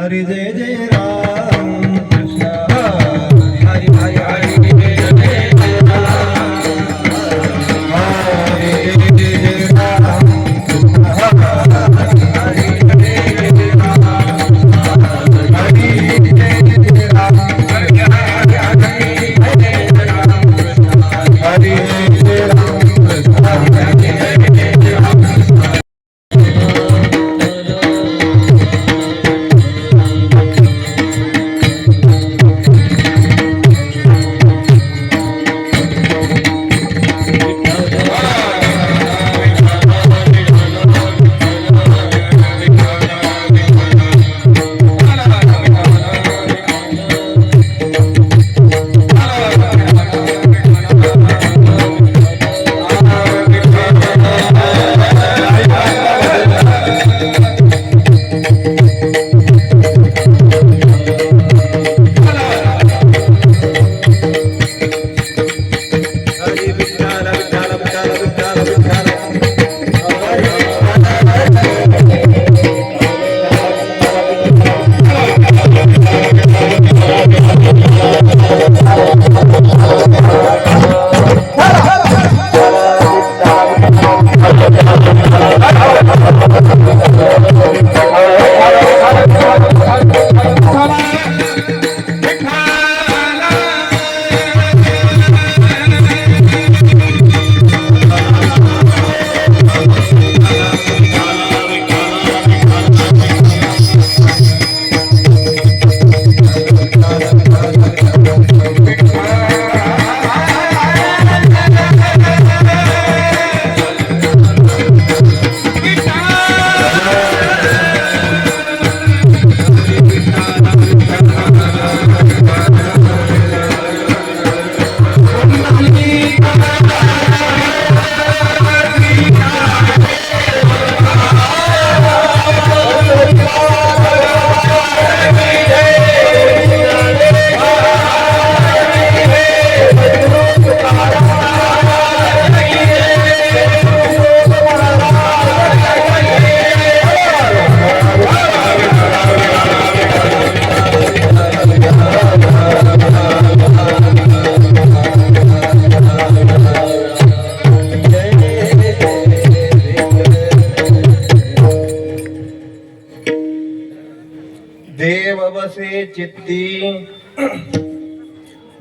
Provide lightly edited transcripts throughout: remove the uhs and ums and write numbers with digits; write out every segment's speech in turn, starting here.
हरी जय जय राम कृष्ण हरी हरी हरी जय जय राम हरी जय जय राम हरी जय जय राम हरी जय जय राम हरी जय जय राम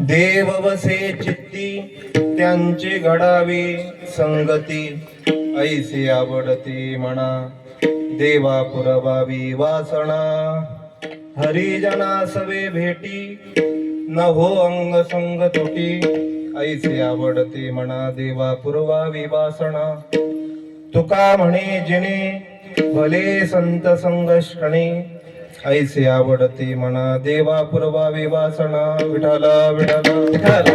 देव वसे चित्ती त्यांचे घडावे संगती ऐसे आवडते म्हणा देवा पुरवावी वासना हरिजना सवे भेटी न हो अंग संग तुटी ऐसे आवडते म्हणा देवा पुरवावी वासना तुका म्हणे जिने भले संत संगष्टणे ऐसे आवडते म्हणा देवा पुरवावी वासना विठाला विठाला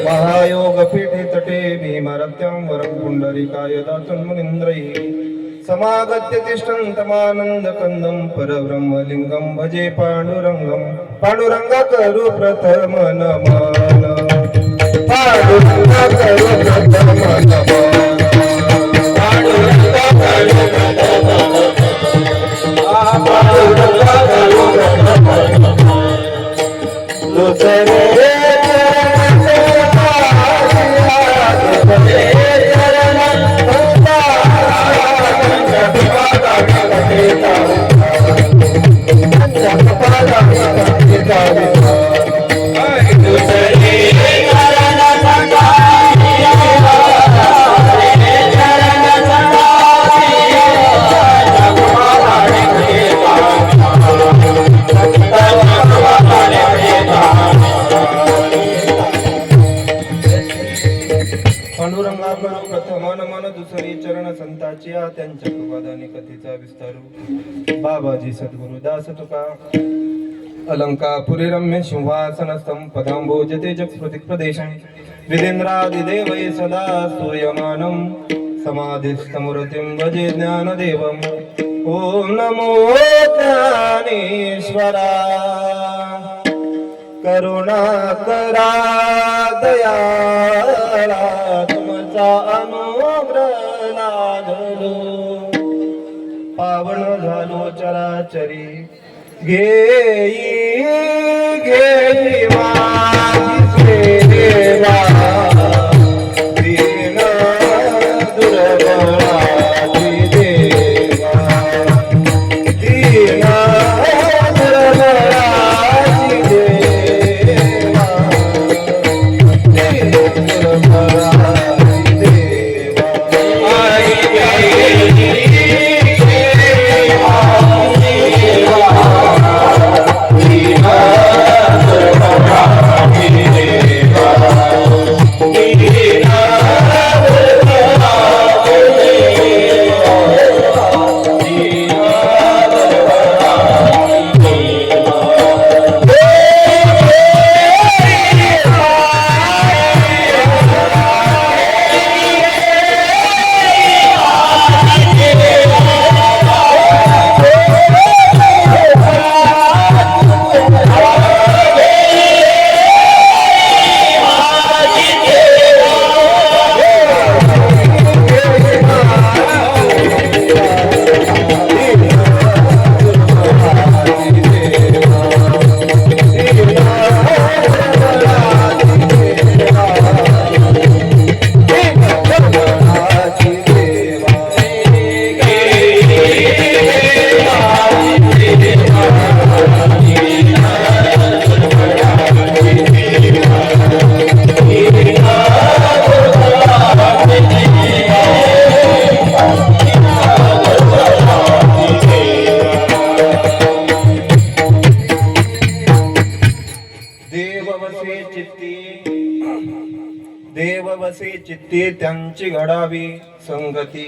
महायोग पीठे तटे भीमरत्यं वरं पुंडरीकाय दातुं मुनीन्द्रैः समागत्य तिष्ठन्तमानन्द कंदं परब्रह्मलिंगं भजे पांडुरंगं पांडुरंगा करू प्रथम नमन पांडुरंगा करू प्रथम नमन त्यांच्या कृपादानी कथेचा विस्तारू बाबाजी सद्गुरु दास तुका अलंकापुरी रम्य सिंहासनस्थं पदांबोजते जगस्फटिक प्रदेशं विदेन्द्रादिदेवै सदा स्तूयमानं समाधिस्थमूर्तिं भजे ज्ञानदेवम् ॐ नमो ज्ञानेश्वरा करुणाकरा दयाळा तुमचा अनुग्रह चरी घेई घेई माझी सेवा दीन दुर्बळाची देवा दीन दुर्बळाची देवा दीन दुर्बळाची देवा आई देव वसे चित्ती त्यांची घडावी संगती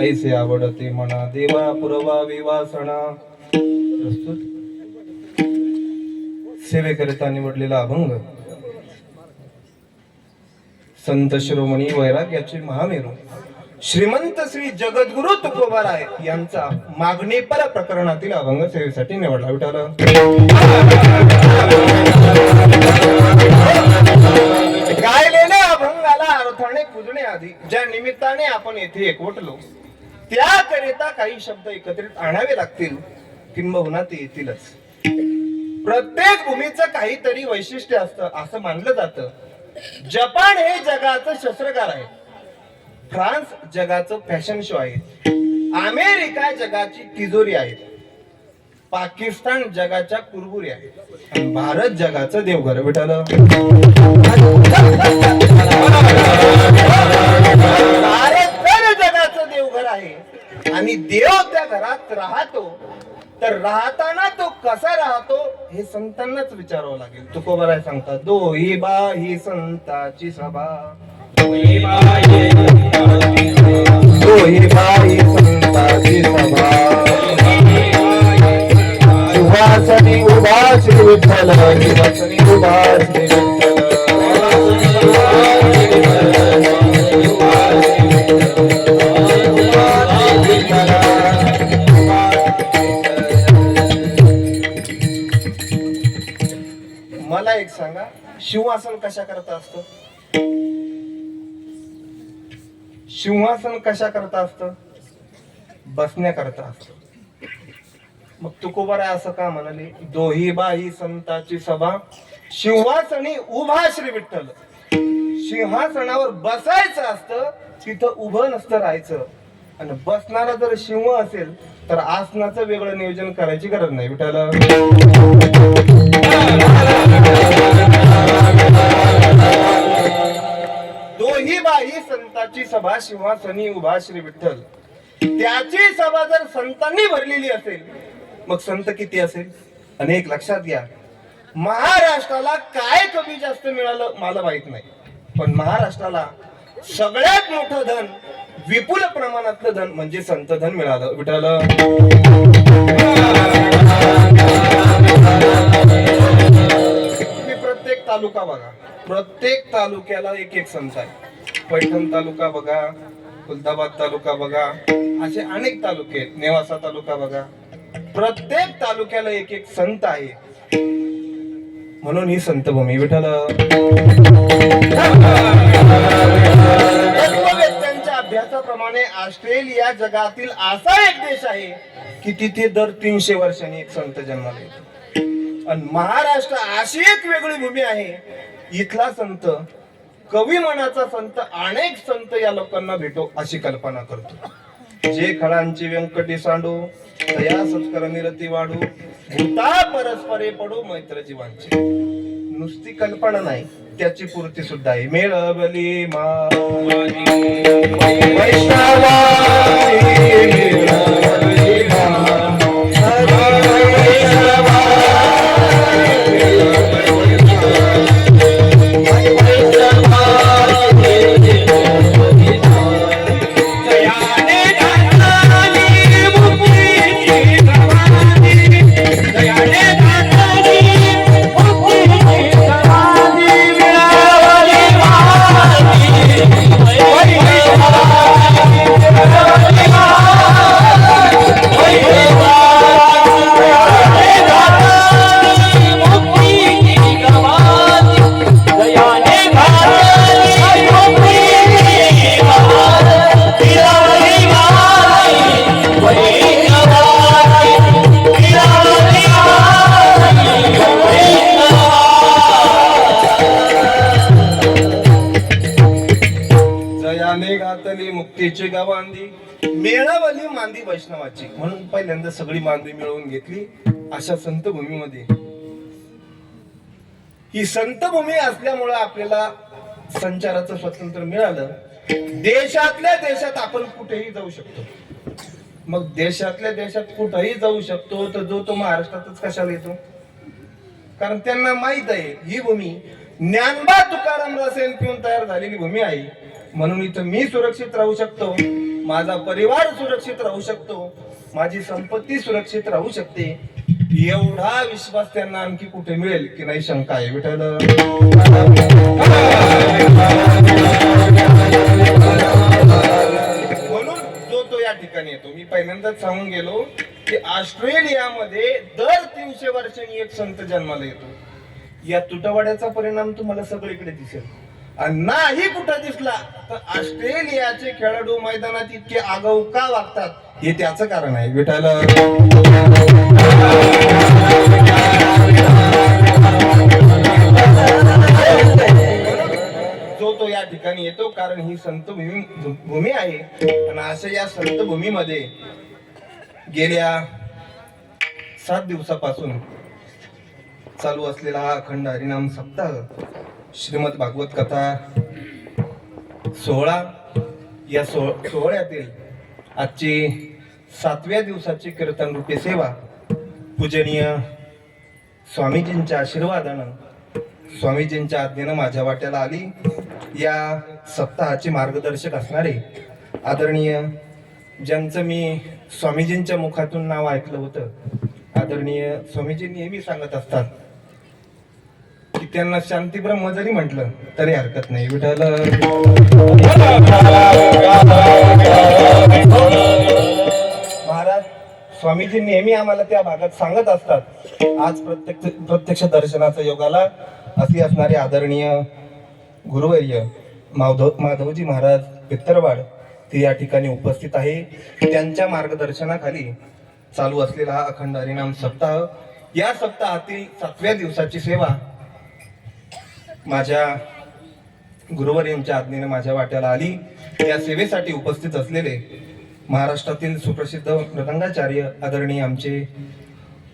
ऐसे आवडते म्हणा देवा पुरवावी वासना. प्रस्तुत सेवेकरिता निवडलेला अभंग संत शिरोमणी वैराग्याचे महामेरू श्रीमंत श्री जगद्गुरु तुकोबाराय यांचा मागणीपर प्रकरणातील अभंग सेवेसाठी निवडला. विठाला गायलेल्या अभंगाला अर्थाने पूजणे आधी ज्या निमित्ताने आपण येथे एकवटलो त्याकरिता काही शब्द एकत्रित आणावे लागतील किंबहुना ते येतीलच. प्रत्येक भूमीचं काहीतरी वैशिष्ट्य असतं असं मानलं जातं. जपान हे जगाचं शस्त्रगार आहे, फ्रान्स जगाचं फॅशन शो आहे, अमेरिका जगाची तिजोरी आहे, पाकिस्तान जगाच्या कुरबुरी आहे आणि भारत जगाचं देवघर. विठाल भारत तर जगाचं देवघर आहे आणि देव त्या घरात राहतो, तर राहताना तो कसा राहतो हे संतांनाच विचारावं लागेल. तुकोबाराय सांगतात दोही बाही संताची सभा दोही बाई संताची सभा सुवासनी उभा श्री विठ्ठल सुवासनी उभा श्री मला एक सांगा, शिवासन कशा करता असतं? सिंहासन कशा करता असतं? बसण्याकरता असतं. मग तुकोबाराय असं का म्हणाले? दोही बाई संताची सभा सिंहासनी उभा श्री विठ्ठल. सिंहासनावर बसायचं असतं, तिथं उभं नसतं राहायचं. आणि बसणारा जर सिंह असेल तर आसनाचं वेगळं नियोजन करायची गरज नाही. विठ्ठल दोही बाई संताची सभा सिंहासनी उभा श्री विठ्ठल. त्याची सभा जर संतांनी भरलेली असेल मग संत किती असेल? अनेक लक्षात घ्या. महाराष्ट्राला काय कमी जास्त मिळालं मला माहित नाही, पण महाराष्ट्राला सगळ्यात मोठं धन विपुल प्रमाणातलं धन म्हणजे संत धन मिळालं. विठ्ठल तुम्ही प्रत्येक तालुका बघा, प्रत्येक तालुक्याला एक एक संत आहे. पैठण तालुका बघा, खुलताबाद तालुका बघा, असे अनेक तालुके आहेत. नेवासा तालुका बघा, प्रत्येक तालुक्याला एक एक संत आहे. म्हणून ही संतभूमी. विठ्ठल तत्ववेत्यांच्या अभ्यासाप्रमाणे ऑस्ट्रेलिया जगातील असा एक देश आहे की तिथे दर 300 वर्षांनी एक संत जन्माला येतो. आणि महाराष्ट्र अशी एक वेगळी भूमी आहे, इथला संत कवी मनाचा संत अनेक संत या लोकांना भेटो अशी कल्पना करतो. जे खळांची व्यंकटी सांडो तया सत्कर निरती वाढू भूता परस्परे पडो मैत्र जीवांची. नुसती कल्पना नाही, त्याची पूर्ती सुद्धा आहे. मेळवली घातली मुक्तीची गवांदी मेळवली मांदी वैष्णवाची. म्हणून पहिल्यांदा सगळी मांदी मिळवून घेतली अशा संत भूमीमध्ये. ही संत भूमी असल्यामुळे आपल्याला संचाराचं स्वातंत्र्य मिळालं. देशातल्या देशात आपण कुठेही जाऊ शकतो. मग देशातल्या देशात कुठेही जाऊ शकतो तर जो तो महाराष्ट्रातच कशाला येतो? कारण त्यांना माहित आहे ही भूमी ज्ञानबा तुकाराम रसेन पिऊन तयार झालेली भूमी आहे. म्हणून इथं मी सुरक्षित राहू शकतो, माझा परिवार सुरक्षित राहू शकतो, माझी संपत्ती सुरक्षित राहू शकते. एवढा विश्वास त्यांना आणखी कुठे मिळेल की नाही शंका आहे. विठ्ठल म्हणून जो तो या ठिकाणी येतो. मी पहिल्यांदाच सांगून गेलो की ऑस्ट्रेलियामध्ये दर 300 वर्षांनी एक संत जन्माला येतो. या तुटवड्याचा परिणाम तुम्हाला सगळीकडे दिसेल. आणि नाही कुठं दिसला तर ऑस्ट्रेलियाचे खेळाडू मैदानात इतके आगाऊ का वागतात हे त्याचं कारण आहे. विठ्ठल जो तो या ठिकाणी येतो कारण ही संत भूमी आहे. आणि अशा या संत भूमीमध्ये गेल्या 7 दिवसापासून चालू असलेला हा अखंड हरिनाम सप्ताह श्रीमद भागवत कथा 16 या सोहळ्यातील आजची 7व्या दिवसाची कीर्तन रूपी सेवा पूजनीय स्वामीजींच्या आशीर्वादानं स्वामीजींच्या आज्ञेनं माझ्या वाट्याला आली. या सप्ताहाचे मार्गदर्शक असणारे आदरणीय ज्यांचं मी स्वामीजींच्या मुखातून नाव ऐकलं होतं, आदरणीय स्वामीजी नेहमी सांगत असतात की त्यांना शांती ब्रह्म जरी म्हटलं तरी हरकत नाही. विठ्ठल महाराज स्वामीजी नेहमी आम्हाला त्या भागात सांगत असतात. आज प्रत्यक्ष दर्शनाचा योगाला असे असणारे आदरणीय गुरुवर्य माधवजी महाराज पित्तरवाड ते या ठिकाणी उपस्थित आहे. त्यांच्या मार्गदर्शनाखाली चालू असलेला हा अखंड हरिनाम सप्ताह, या सप्ताहातील 7व्या दिवसाची सेवा माझ्या गुरुवर्यांच्या आज्ञेने माझ्या वाट्याला आली. या सेवेसाठी उपस्थित असलेले महाराष्ट्रातील सुप्रसिद्ध मृदंगाचार्य आदरणीय आमचे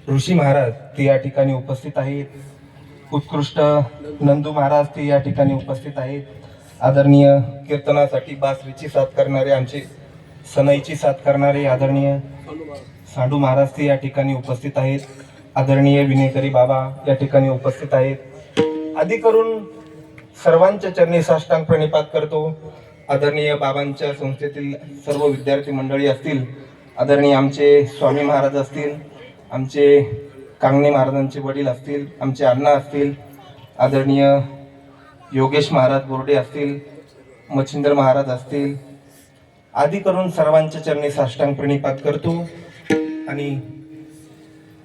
ऋषी महाराज ते या ठिकाणी उपस्थित आहेत. उत्कृष्ट नंदू महाराज ते या ठिकाणी उपस्थित आहेत. आदरणीय कीर्तनासाठी बासरीची साथ करणारे आमचे सनईची साथ करणारे आदरणीय सांडू महाराज ते या ठिकाणी उपस्थित आहेत. आदरणीय विनेकरी बाबा या ठिकाणी उपस्थित आहेत. आदी करून सर्वांच्या चरणी साष्टांग प्रणिपात करतो. आदरणीय बाबांच्या संस्थेतील सर्व विद्यार्थी मंडळी असतील, आदरणीय आमचे स्वामी महाराज असतील, आमचे कांगणे महाराजांचे वडील असतील, आमचे अण्णा असतील, आदरणीय योगेश महाराज बोर्डे असतील, मच्छिंद्र महाराज असतील, आदी करून सर्वांच्या चरणी साष्टांग प्रणिपात करतो. आणि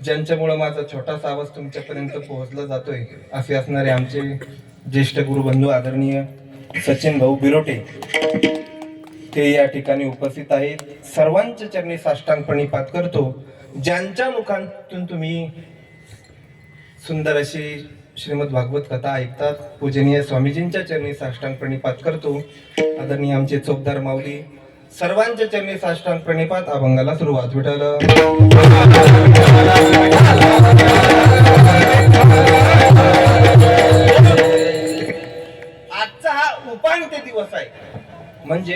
ज्यांच्यामुळे माझा छोटासा आवाज तुमच्यापर्यंत पोहोचला जातोय असे असणारे आमचे ज्येष्ठ गुरुबंधू आदरणीय सचिन भाऊ बिरोटे ते या ठिकाणी उपस्थित आहेत. सर्वांच्या चरणी साष्टांग प्रणिपात करतो. ज्यांच्या मुखातून तुम्ही सुंदर अशी श्रीमद भागवत कथा ऐकतात, पूजनीय स्वामीजींच्या चरणी साष्टांग प्रणिपात करतो. आदरणीय आमचे चोपदार माऊली सर्वांच्या चरणी साष्टांग प्रणिपात. अभंगाला सुरुवात. विठ्ठल आजचा हा उपांत्य दिवस आहे, म्हणजे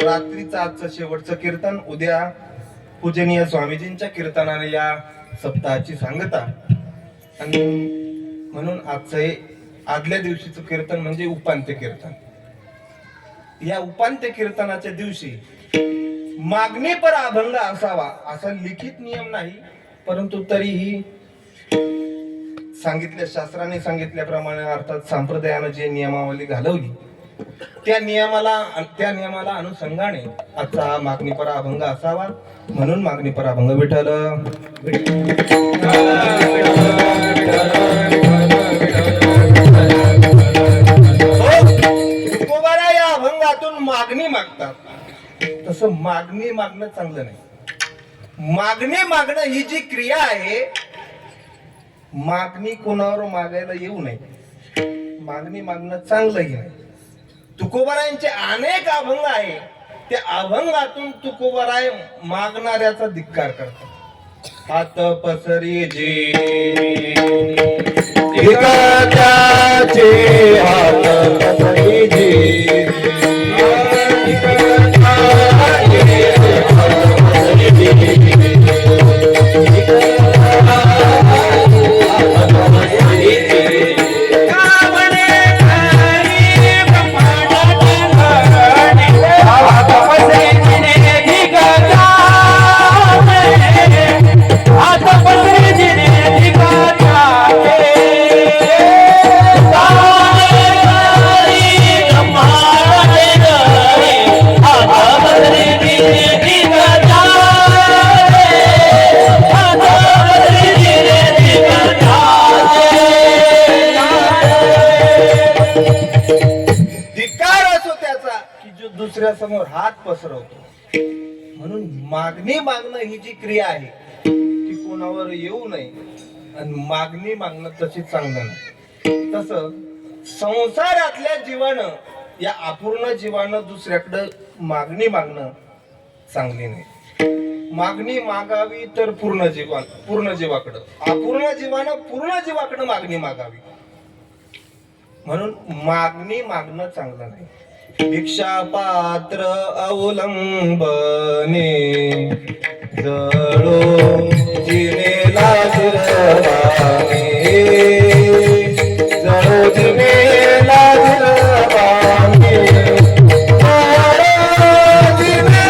रात्रीचं आजचं शेवटचं कीर्तन. उद्या पूजनीय स्वामीजींच्या कीर्तनाने या सप्ताहाची सांगता, आणि म्हणून आजचं आदल्या दिवशीचं कीर्तन म्हणजे उपांत्य कीर्तन. या उपांत्य कीर्तनाच्या दिवशी मागणी पर अभंग असावा असा लिखित नियम नाही, परंतु तरीही सांगितल्या शास्त्राने सांगितल्याप्रमाणे अर्थात संप्रदायाने जे नियमावली घालवली त्या नियमाला अनुषंगाने आजचा मागणी पर अभंग असावा. म्हणून मागणी पर अभंग. विठ्ठल तुकोबारा या अभंगातून मागणी मागतात. तसं मागणी मागणं चांगलं नाही. मागणी मागणं ही जी क्रिया आहे, मागणी कोणावर मागायला येऊ नये. मागणी मागणं चांगलंही नाही. तुकोबारायांचे अनेक अभंग आहे, त्या अभंगातून तुकोबाराय मागणाऱ्याचा धिक्कार करतात. हात पसरी जे हात पसरी जे दुसऱ्या समोर हात पसरवतो. म्हणून मागणी मागणं ही जी क्रिया आहे ती कोणावर येऊ नये, आणि मागणी मागणं तशी चांगलं नाही. तसं संसारातल्या जीवानं, या अपूर्ण जीवानं दुसऱ्याकडं मागणी मागणं चांगली नाही. मागणी मागावी तर पूर्ण जीवाकडं, अपूर्ण जीवानं पूर्ण जीवाकडं मागणी मागावी. म्हणून मागणी मागणं चांगलं नाही. भिक्षा पात्र अवलंबने जळो जिने लाजरवाने, जळो जिने लाजरवाने, जळो जिने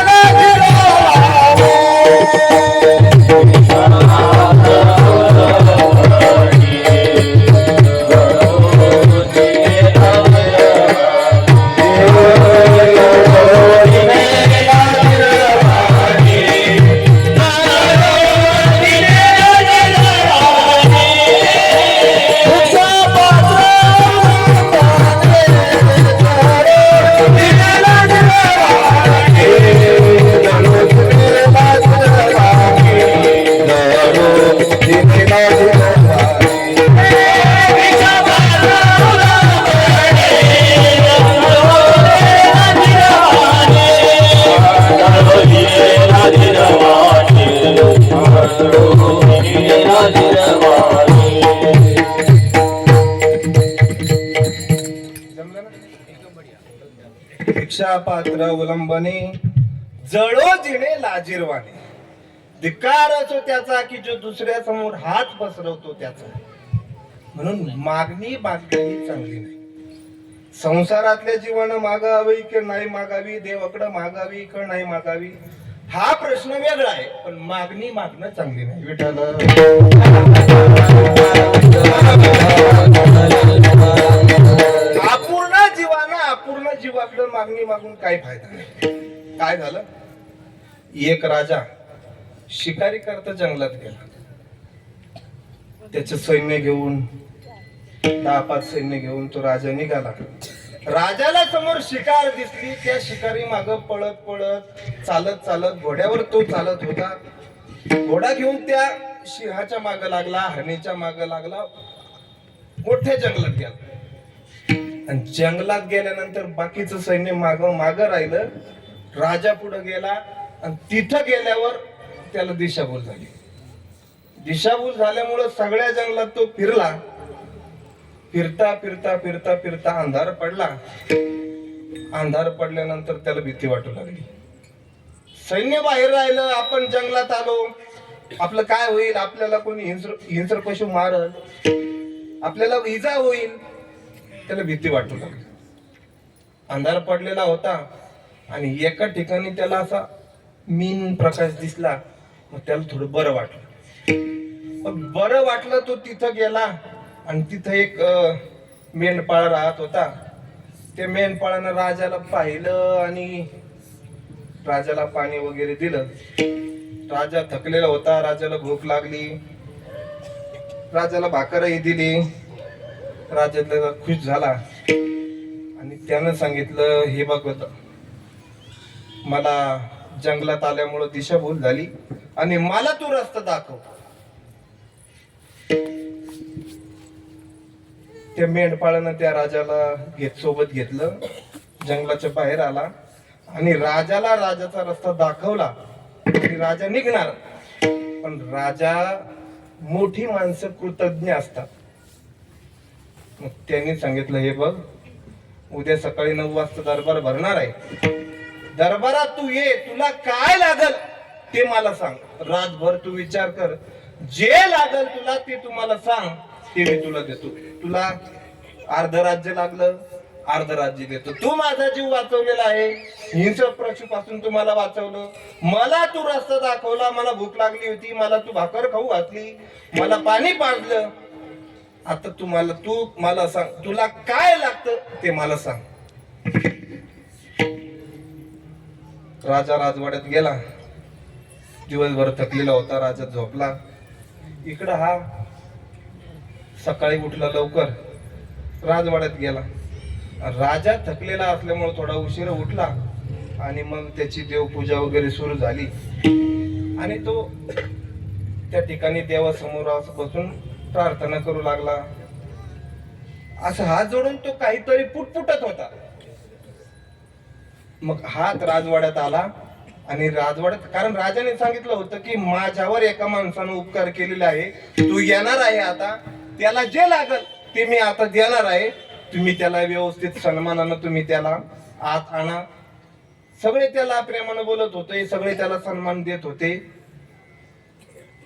भिक्षा पात्र अवलंबने जळो जिने लाजीरवाने. धिक्कार असो त्याचा की जो दुसऱ्या समोर हात पसरवतो त्याचा. म्हणून मागणी मागणी चांगली नाही. संसारातल्या जीवानं मागावी की नाही मागावी, देवाकडं मागावी की नाही मागावी, हा प्रश्न वेगळा आहे, पण मागणी मागणं चांगली नाही. विठ्ठल अपूर्ण जीवानं अपूर्ण जीवाकडे मागणी मागून काय फायदा नाही. काय झालं, एक राजा शिकारी करता जंगलात गेला. त्याचं सैन्य घेऊन 10-5 सैन्य घेऊन तो राजा निघाला. राजाला समोर शिकार दिसली. त्या शिकारी माग पळत पळत चालत चालत घोड्यावर तो चालत होता. घोडा घेऊन त्या सिंहाच्या माग लागला, हरणीच्या माग लागला, मोठ्या जंगलात गेला. आणि जंगलात गेल्यानंतर बाकीचं सैन्य माग राहिलं. राजा पुढे गेला आणि तिथं गेल्यावर त्याला दिशाभूल झाली. दिशाभूल झाल्यामुळं सगळ्या जंगलात तो फिरला. फिरता फिरता फिरता फिरता अंधार पडला. अंधार पडल्यानंतर त्याला भीती वाटू लागली. सैन्य बाहेर राहिलं, आपण जंगलात आलो, आपलं काय होईल, आपल्याला कोणी हिंस्र पशु मारल, आपल्याला इजा होईल, त्याला भीती वाटू लागली. अंधार पडलेला होता आणि एका ठिकाणी त्याला असा मीन प्रकाश दिसला. मग त्याला थोडं बरं वाटलं. मग बरं वाटलं, तो तिथं गेला आणि तिथं एक मेंढपाळ राहत होता. त्या मेंढपाळानं राजाला पाहिलं आणि राजाला पाणी वगैरे दिलं. राजा थकलेला होता, राजाला भूक लागली, राजाला भाकरही दिली. राजा खुश झाला आणि त्यानं सांगितलं, हे बघ, मला जंगलात आल्यामुळं दिशाभूल झाली आणि मला तू रस्ता दाखव. त्या मेंढपाळानं त्या राजाला सोबत घेतलं, जंगलाच्या बाहेर आला आणि राजाला राजाचा रस्ता दाखवला. आणि राजा निघणार, पण राजा मोठी माणसं कृतज्ञ असतात. मग त्यांनी सांगितलं, हे बघ, उद्या सकाळी 9 वाजता दरबार भरणार आहे. दरबारात तू ये, तुला काय लागल ते मला सांग. रातभर तू विचार कर, जे लागल तुला ते तुम्हाला सांग, ते मी तुला देतो. तुला अर्ध राज्य लागलं, अर्ध राज्य देतो. तू माझा जीव वाचवलेला आहे, हिंस्र पशूपासून तुम्हाला वाचवलं, मला तू रस्ता दाखवला, मला भूक लागली होती, मला तू भाकर खाऊ घातली, मला पाणी पाजलं. आता तू मला सांग, तुला काय लागतं ते मला सांग. राजा राजवाड्यात गेला. दिवसभर थकलेला होता, राजा झोपला. इकडं हा सकाळी उठला लवकर, राजवाड्यात गेला. राजा थकलेला असल्यामुळे थोडा उशिरा उठला आणि मग त्याची देवपूजा वगैरे सुरू झाली आणि तो त्या ठिकाणी देवासमोर बसून प्रार्थना करू लागला. असं हात जोडून तो काहीतरी पुटपुटत होता. मग हात राजवाड्यात आला आणि राजवाड्यात, कारण राजाने सांगितलं होतं की माझ्यावर एका माणसानं उपकार केलेला आहे, तू येणार आहे, आता त्याला जे लागल ते मी आता देणार आहे, तुम्ही त्याला व्यवस्थित सन्मानानं तुम्ही त्याला आत आणा. सगळे त्याला प्रेमानं बोलत होते, सगळे त्याला सन्मान देत होते.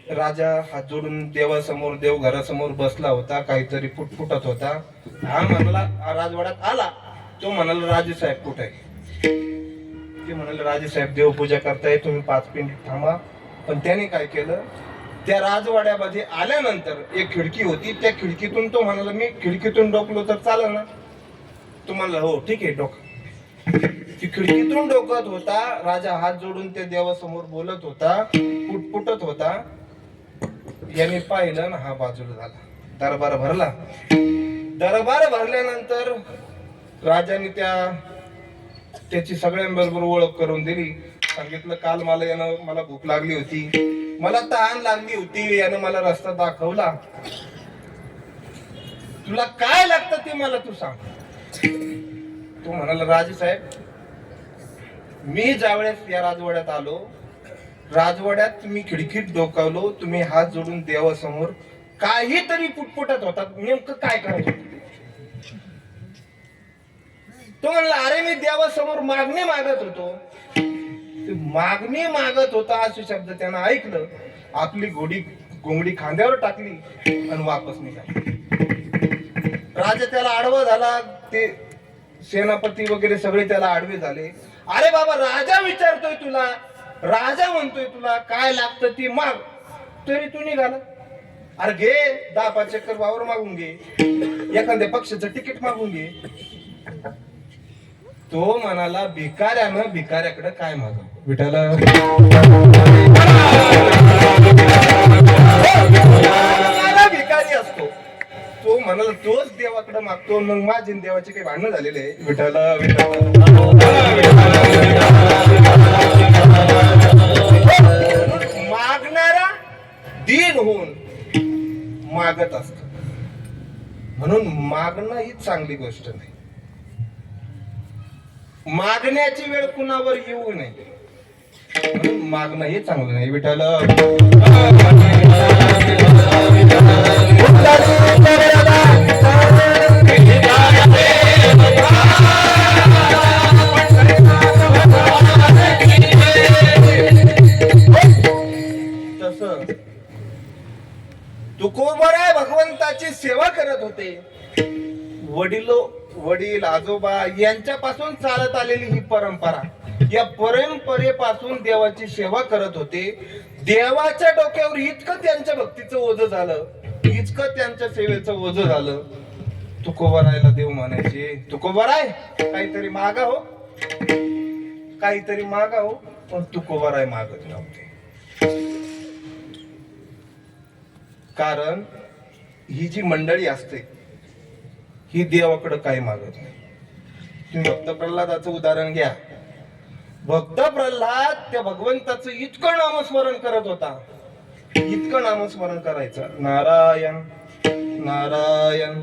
राजा हात जोडून देवासमोर, देवघरासमोर बसला होता, काहीतरी पुटपुटत होता. हा म्हणाला, राजवाड्यात आला, तो म्हणाला, राजेसाहेब कुठे आहे? ते म्हणाले, राजेसाहेब देवपूजा करताय, तुम्ही 5 मिनिट थांबा. पण त्याने काय केलं, त्या राजवाड्यामध्ये आल्यानंतर एक खिडकी होती, त्या खिडकीतून तो म्हणाला, मी खिडकीतून डोकलो तर चालेल ना? तो म्हणाला, हो ठीक आहे, डोक. ती खिडकीतून डोकत होता. राजा हात जोडून त्या देवासमोर बोलत होता, पुटपुटत होता. याने पाहिलं ना, हा बाजूला झाला. दरबार भरला. दरबार भरल्यानंतर राजाने त्याची सगळ्यांबरोबर ओळख करून दिली. सांगितलं, काल मला भूक लागली होती, मला तहान लागली होती, यानं मला रस्ता दाखवला, तुला काय लागतं ते मला तू सांग. तो म्हणाला, राजेसाहेब, मी ज्यावेळेस या राजवाड्यात आलो, राजवाड्यात तुम्ही खिडकीत डोकावलो, तुम्ही हात जोडून देवासमोर काहीतरी पुटपुटत होता, नेमकं काय करायचं? तो म्हणला, अरे मी देवासमोर मागणी मागत होतो. मागणी मागत होता असे शब्द त्यानं ऐकलं. आपली घोंगडी खांद्यावर टाकली आणि वापस निघाला. राजा त्याला आडवा झाला, ते सेनापती वगैरे सगळे त्याला आडवे झाले. अरे बाबा, राजा विचारतोय तुला, राजा म्हणतोय तुला काय लागतं ती माग, तरी तू निघाला. अरे घे, 10-5 एकर वावर मागून घे, एखाद्या पक्षाचं तिकीट मागून घे. तो म्हणाला, भिकाऱ्याकडे काय माग? विठाला भिकारी असतो. तो म्हणाला, तोच देवाकडे मागतो. मग माझी देवाचे काही भांडण झालेले आहे. विठाला मागणार दीन होऊन मागत असत. म्हणून मागणं ही चांगली गोष्ट नाही. मागण्याची वेळ कुणावर येऊ नये म्हणून मागणं हे चांगलं नाही. विठ्ठल तस तुकोबराय भगवंताची सेवा करत होते. वडील आजोबा यांच्यापासून चालत आलेली ही परंपरा, या परंपरेपासून देवाची सेवा करत होते. देवाच्या डोक्यावर इतकं त्यांच्या भक्तीचं ओझं झालं, इतकं त्यांच्या सेवेचं ओझं झालं, तुकोबरायला देव म्हणायचे, तुकोबराय काहीतरी मागा हो, काहीतरी मागा हो. पण तुकोबराय मागत नव्हते. कारण ही जी मंडळी असते ही देवाकडे काही मागत नाही. तुम्ही भक्त प्रल्हादाचं उदाहरण घ्या. भक्त प्रल्हाद त्या भगवंताचं इतकं नामस्मरण करत होता, इतकं नामस्मरण करायचं, नारायण नारायण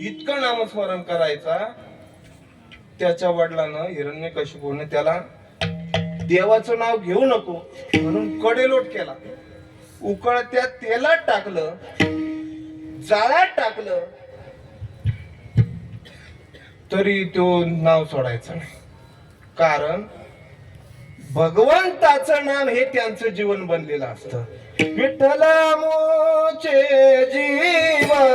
इतकं नामस्मरण करायचा. त्याच्या वडिलांनं हिरण्यकशिपूने त्याला देवाचं नाव घेऊ नको म्हणून कडेलोट केला. उकळत्या तेलात टाकलं, जाळ्यात टाकलं, तरी तो नाव सोडायचं नाही. कारण भगवंताचं नाम हे त्यांचं जीवन बनलेलं असतं. विठ्ठल मोचे जीवन,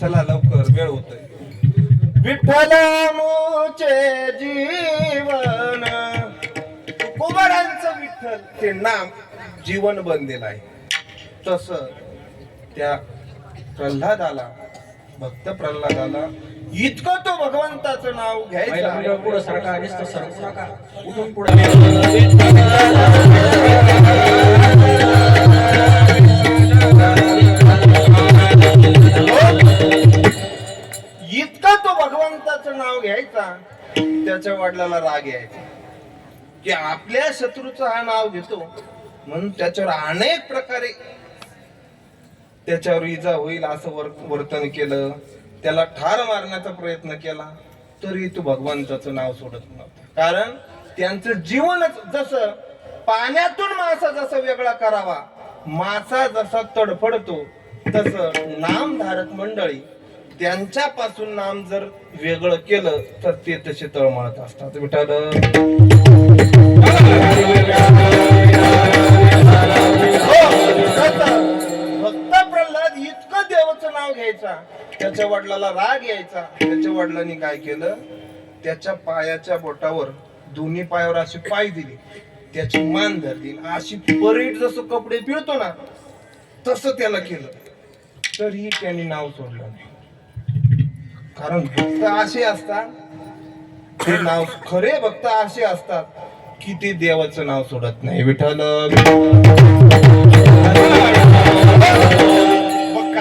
चला लवकर वेळ होतोय. विठ्ठल मोचे जीवन, तुकोबरांचं विठ्ठल ते नाम जीवन बनलेलं आहे. तस त्या प्रल्हादाला, भक्त प्रल्हादाला इतकं तो भगवंताचं नाव घ्यायचं. पुढे सरका उठून पुढे इतका तो भगवंताचं नाव घ्यायचा. त्याच्या वडिलाला राग यायचा की आपल्या शत्रूचं हा नाव घेतो म्हणून त्याच्यावर अनेक प्रकारे त्याच्यावर इजा होईल असं वर्तन केलं. त्याला ठार मारण्याचा प्रयत्न केला तरी तो भगवंताचं नाव सोडत नव्हता. कारण त्यांचं जीवनच जसं पाण्यातून मासा जसा वेगळा करावा, मासा जसा तडफडतो, तसं नामधारक मंडळी त्यांच्यापासून नाम जर वेगळं केलं तर ते तसे तळमळत असतात. विठ्ठल भक्त प्रल्हाद इतकं देवाचं नाव घ्यायचा, त्याच्या वडिलाला राग यायचा. त्याच्या वडिलांनी काय केलं, त्याच्या पायाच्या बोटावर दोन्ही पायावर अशी पाय दिली, त्याची मान धरली, अशी परेड जसं कपडे पिळतो ना तसं त्याला केलं. तरीही त्यांनी नाव सोडलं नाही. कारण भक्त असे असतात, ते नाव खरे भक्त असे असतात की ते देवाचं नाव सोडत नाही. विठ्ठल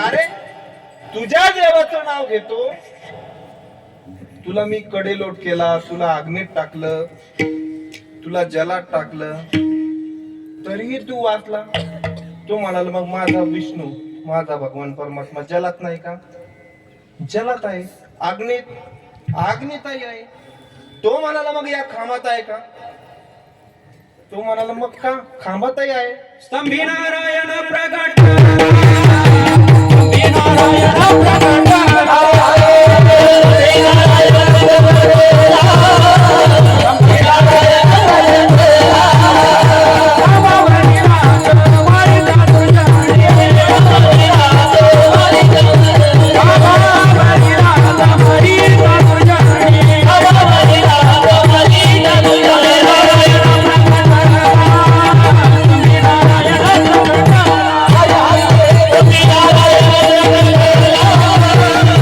रे तुझ्या देवाचं नाव घेतो, तुला मी कडेलोट केला, तुला अग्नीत टाकलं, तुला जलात टाकलं, तरीही तू वाचला. तो म्हणाला मग माझा विष्णू, माझा भगवान परमात्मा जलात नाही का? जलात आहे. आग्नीतही आहे. तो म्हणाला मग या खामात आहे का? तो म्हणाला मग का खांबातही आहे. स्तंभी नारायण प्रगट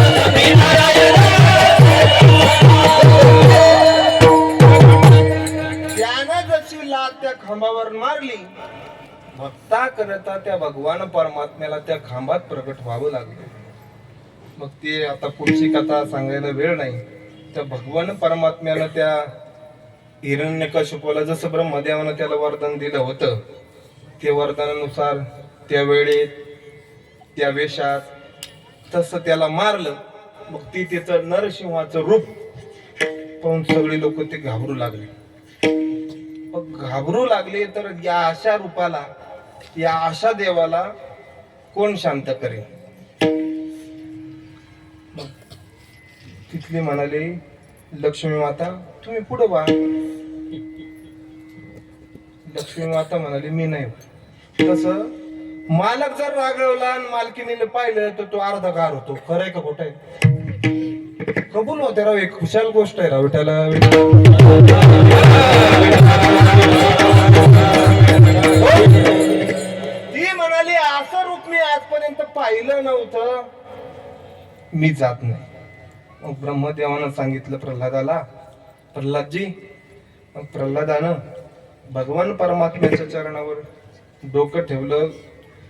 स्तंभी नारायण त्यानं जशी लात त्या खांबावर मारली, भक्ता करता त्या भगवान परमात्म्याला त्या खांबात प्रकट व्हावं लागलं. मग ते आता पुढची कथा सांगायला वेळ नाही. त्या भगवान परमात्म्यानं त्या हिरण्यकशिपूला जसं ब्रह्मदेवानं त्याला वरदान दिलं होतं, ते वरदानानुसार त्या वेळेत त्या वेशात तसं त्याला मारलं. मग ती त्याचं नरसिंहाचं रूप पाहून सगळे लोक ते घाबरू लागले. मग घाबरू लागले तर या अशा रूपाला, या अशा देवाला कोण शांत करेल? मग तिथले म्हणाले, लक्ष्मी माता तुम्ही पुढे व्हा. लक्ष्मी माता म्हणाली, मी नाही. तसं मालक जर रागवला आणि मालकीने पाहिलं तर तो अर्धा गार होतो. खरंय का खोटं आहे? कबूल होते राव, एक खुशाल गोष्ट आहे राव. विठाला ती म्हणाली, असं रूप मी आजपर्यंत पाहिलं नव्हतं, मी जात नाही. मग ब्रह्मदेवानं सांगितलं प्रल्हादाला, प्रल्हादजी. मग प्रल्हादानं भगवान परमात्म्याच्या चरणावर डोकं ठेवलं.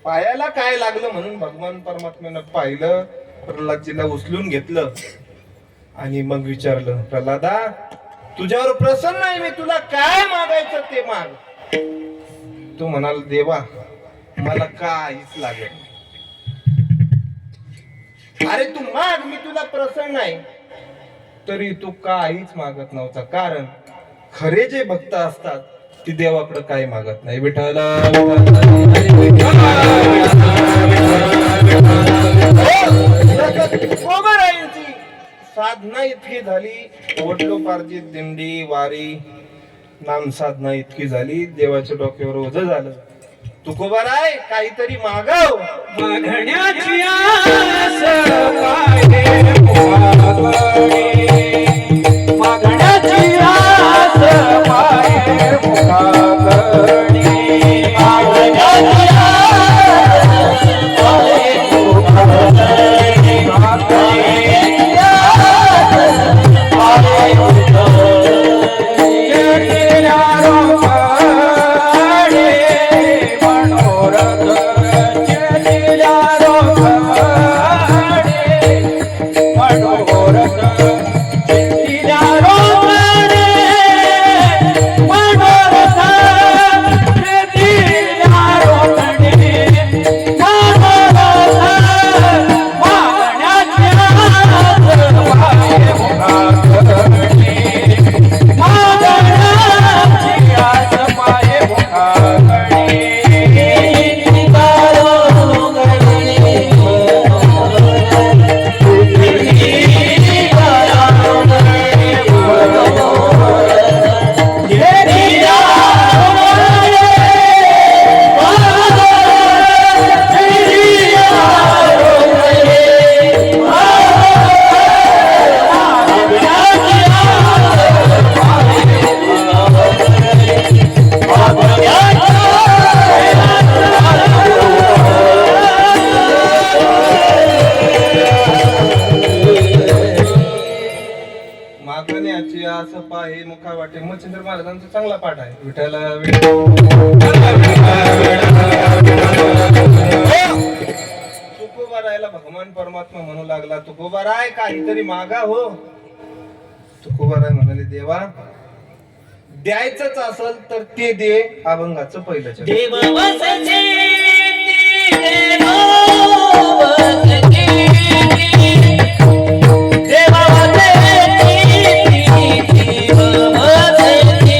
पायाला काय लागलं म्हणून भगवान परमात्म्यानं पाहिलं, प्रल्हादजीला उचलून घेतलं आणि मग विचारलं, प्रल्हादा तुझ्यावर प्रसन्न आहे मी, तुला काय मागायचं ते माग. तो म्हणाल, देवा मला काहीच लागेल. अरे तू माग, मी तुला प्रसन्न आहे. तरी तू काहीच मागत नव्हता, कारण खरे जे भक्त असतात ती देवाकडे काही मागत नाही. विठ्ठला साधना इतकी झाली, वडलोपार्जित दिंडी वारी नाम साधना इतकी झाली, देवाच्या डोक्यावर ओझं झालं. तुकोबाराय काहीतरी मागव. मागण्याची आस पाहे मुखाकडे, मागण्याची आस पाहे मुखाकडे, मागण्याची आस पाहे मुखाकडे, मागण्याची आस पाहे मुखाकडे, तेरा रोकडे मनोरथ चलिया रोकडे मनोरथ चलिया रोकडे मनोरथ चलिया रोकडे मनोरथ मागण्याची आस पाहे मुखाकडे, मागण्याची आस पाहे मुखाकडे. मागण्याची आस पाहे मुखा वाटे. मच्छिंद्र महाराजांचा चांगला पाठ आहे. विठ्ठला तुकोबारायला भगवान परमात्मा म्हणू लागला, तुकोबाराय काहीतरी मागा हो. तुकोबाराय म्हणाले, देवा द्यायचंच असेल तर ते दे. अभंगाचं पहिलं चरण. देव वसचे देव वसचे देव वसचे देव वसचे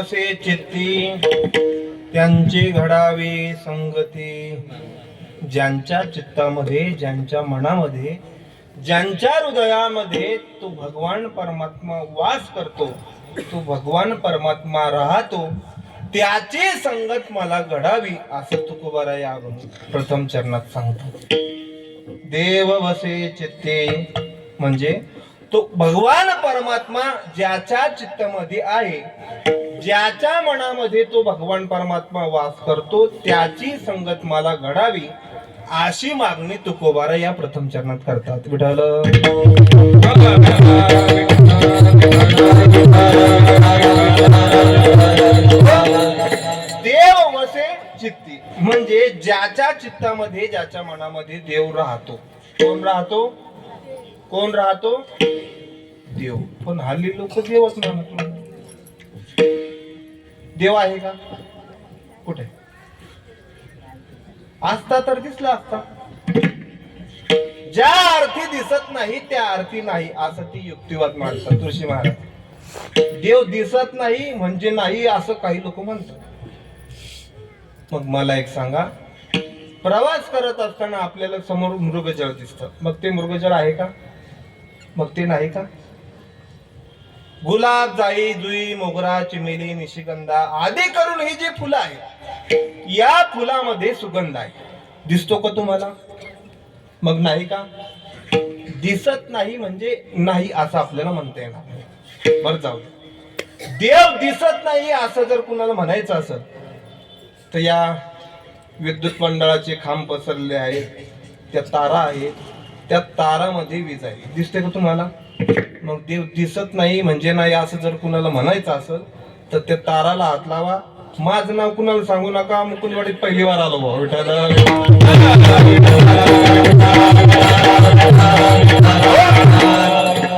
वसे चित्ती त्यांची घडावी संगती. ज्यांच्या चित्तामध्ये, ज्यांच्या मनामध्ये, ज्यांच्या हृदयामध्ये तो भगवान परमात्मा वास करतो, तो भगवान परमात्मा राहतो, त्याची संगत मला घडावी असं तुकोबारा या प्रथम चरणात सांगतो. देव वसे चित्ते म्हणजे तो भगवान परमात्मा ज्याच्या चित्तामध्ये आहे, ज्याच्या मनामध्ये तो भगवान परमात्मा वास करतो, त्याची संगत मला घडावी अशी मागणी तुकोबारा या प्रथम चरणात करतात. विठ्ठल देव वसे चित्ती म्हणजे ज्याच्या चित्तामध्ये, ज्याच्या मनामध्ये देव राहतो. कोण राहतो? कोण राहतो? देव. पण हल्ली लोक देवच म्हणत नाही. देव आहे का? कुठे असता तर दिसला असता. ज्या अर्थी दिसत नाही त्या अर्थी नाही असं ती युक्तिवाद मांडतात तुळशी महाराज. देव दिसत नाही म्हणजे नाही असं काही लोक म्हणतात. मग मला एक सांगा, प्रवास करत असताना आपल्याला समोर मृगजळ दिसतं, मग ते मृगजळ आहे का? मग ते नाही का? गुलाब, जाई, जुई, मोगरा, चिमेली, निशिगंधा आदी करून ही जी फुलं आहेत, या फुलामध्ये सुगंध आहे. दिसतो का तुम्हाला? मग नाही का? दिसत नाही म्हणजे नाही असं आपल्याला म्हणता येणार. बरं जाऊ दे. देव दिसत नाही असं जर कुणाला म्हणायचं असेल तर या विद्युत मंडळाचे खांब पसरले आहेत, त्या तारा आहेत, त्या तारामध्ये वीज आहे. दिसते का तुम्हाला? मग देव दिसत नाही म्हणजे नाही असं जर कुणाला म्हणायचं असेल तर त्या ताराला हात लावा. माझं नाव कुणाला सांगू नका, मुकुंदवाडीत पहिली वार आलो भाऊ विठ्ठल.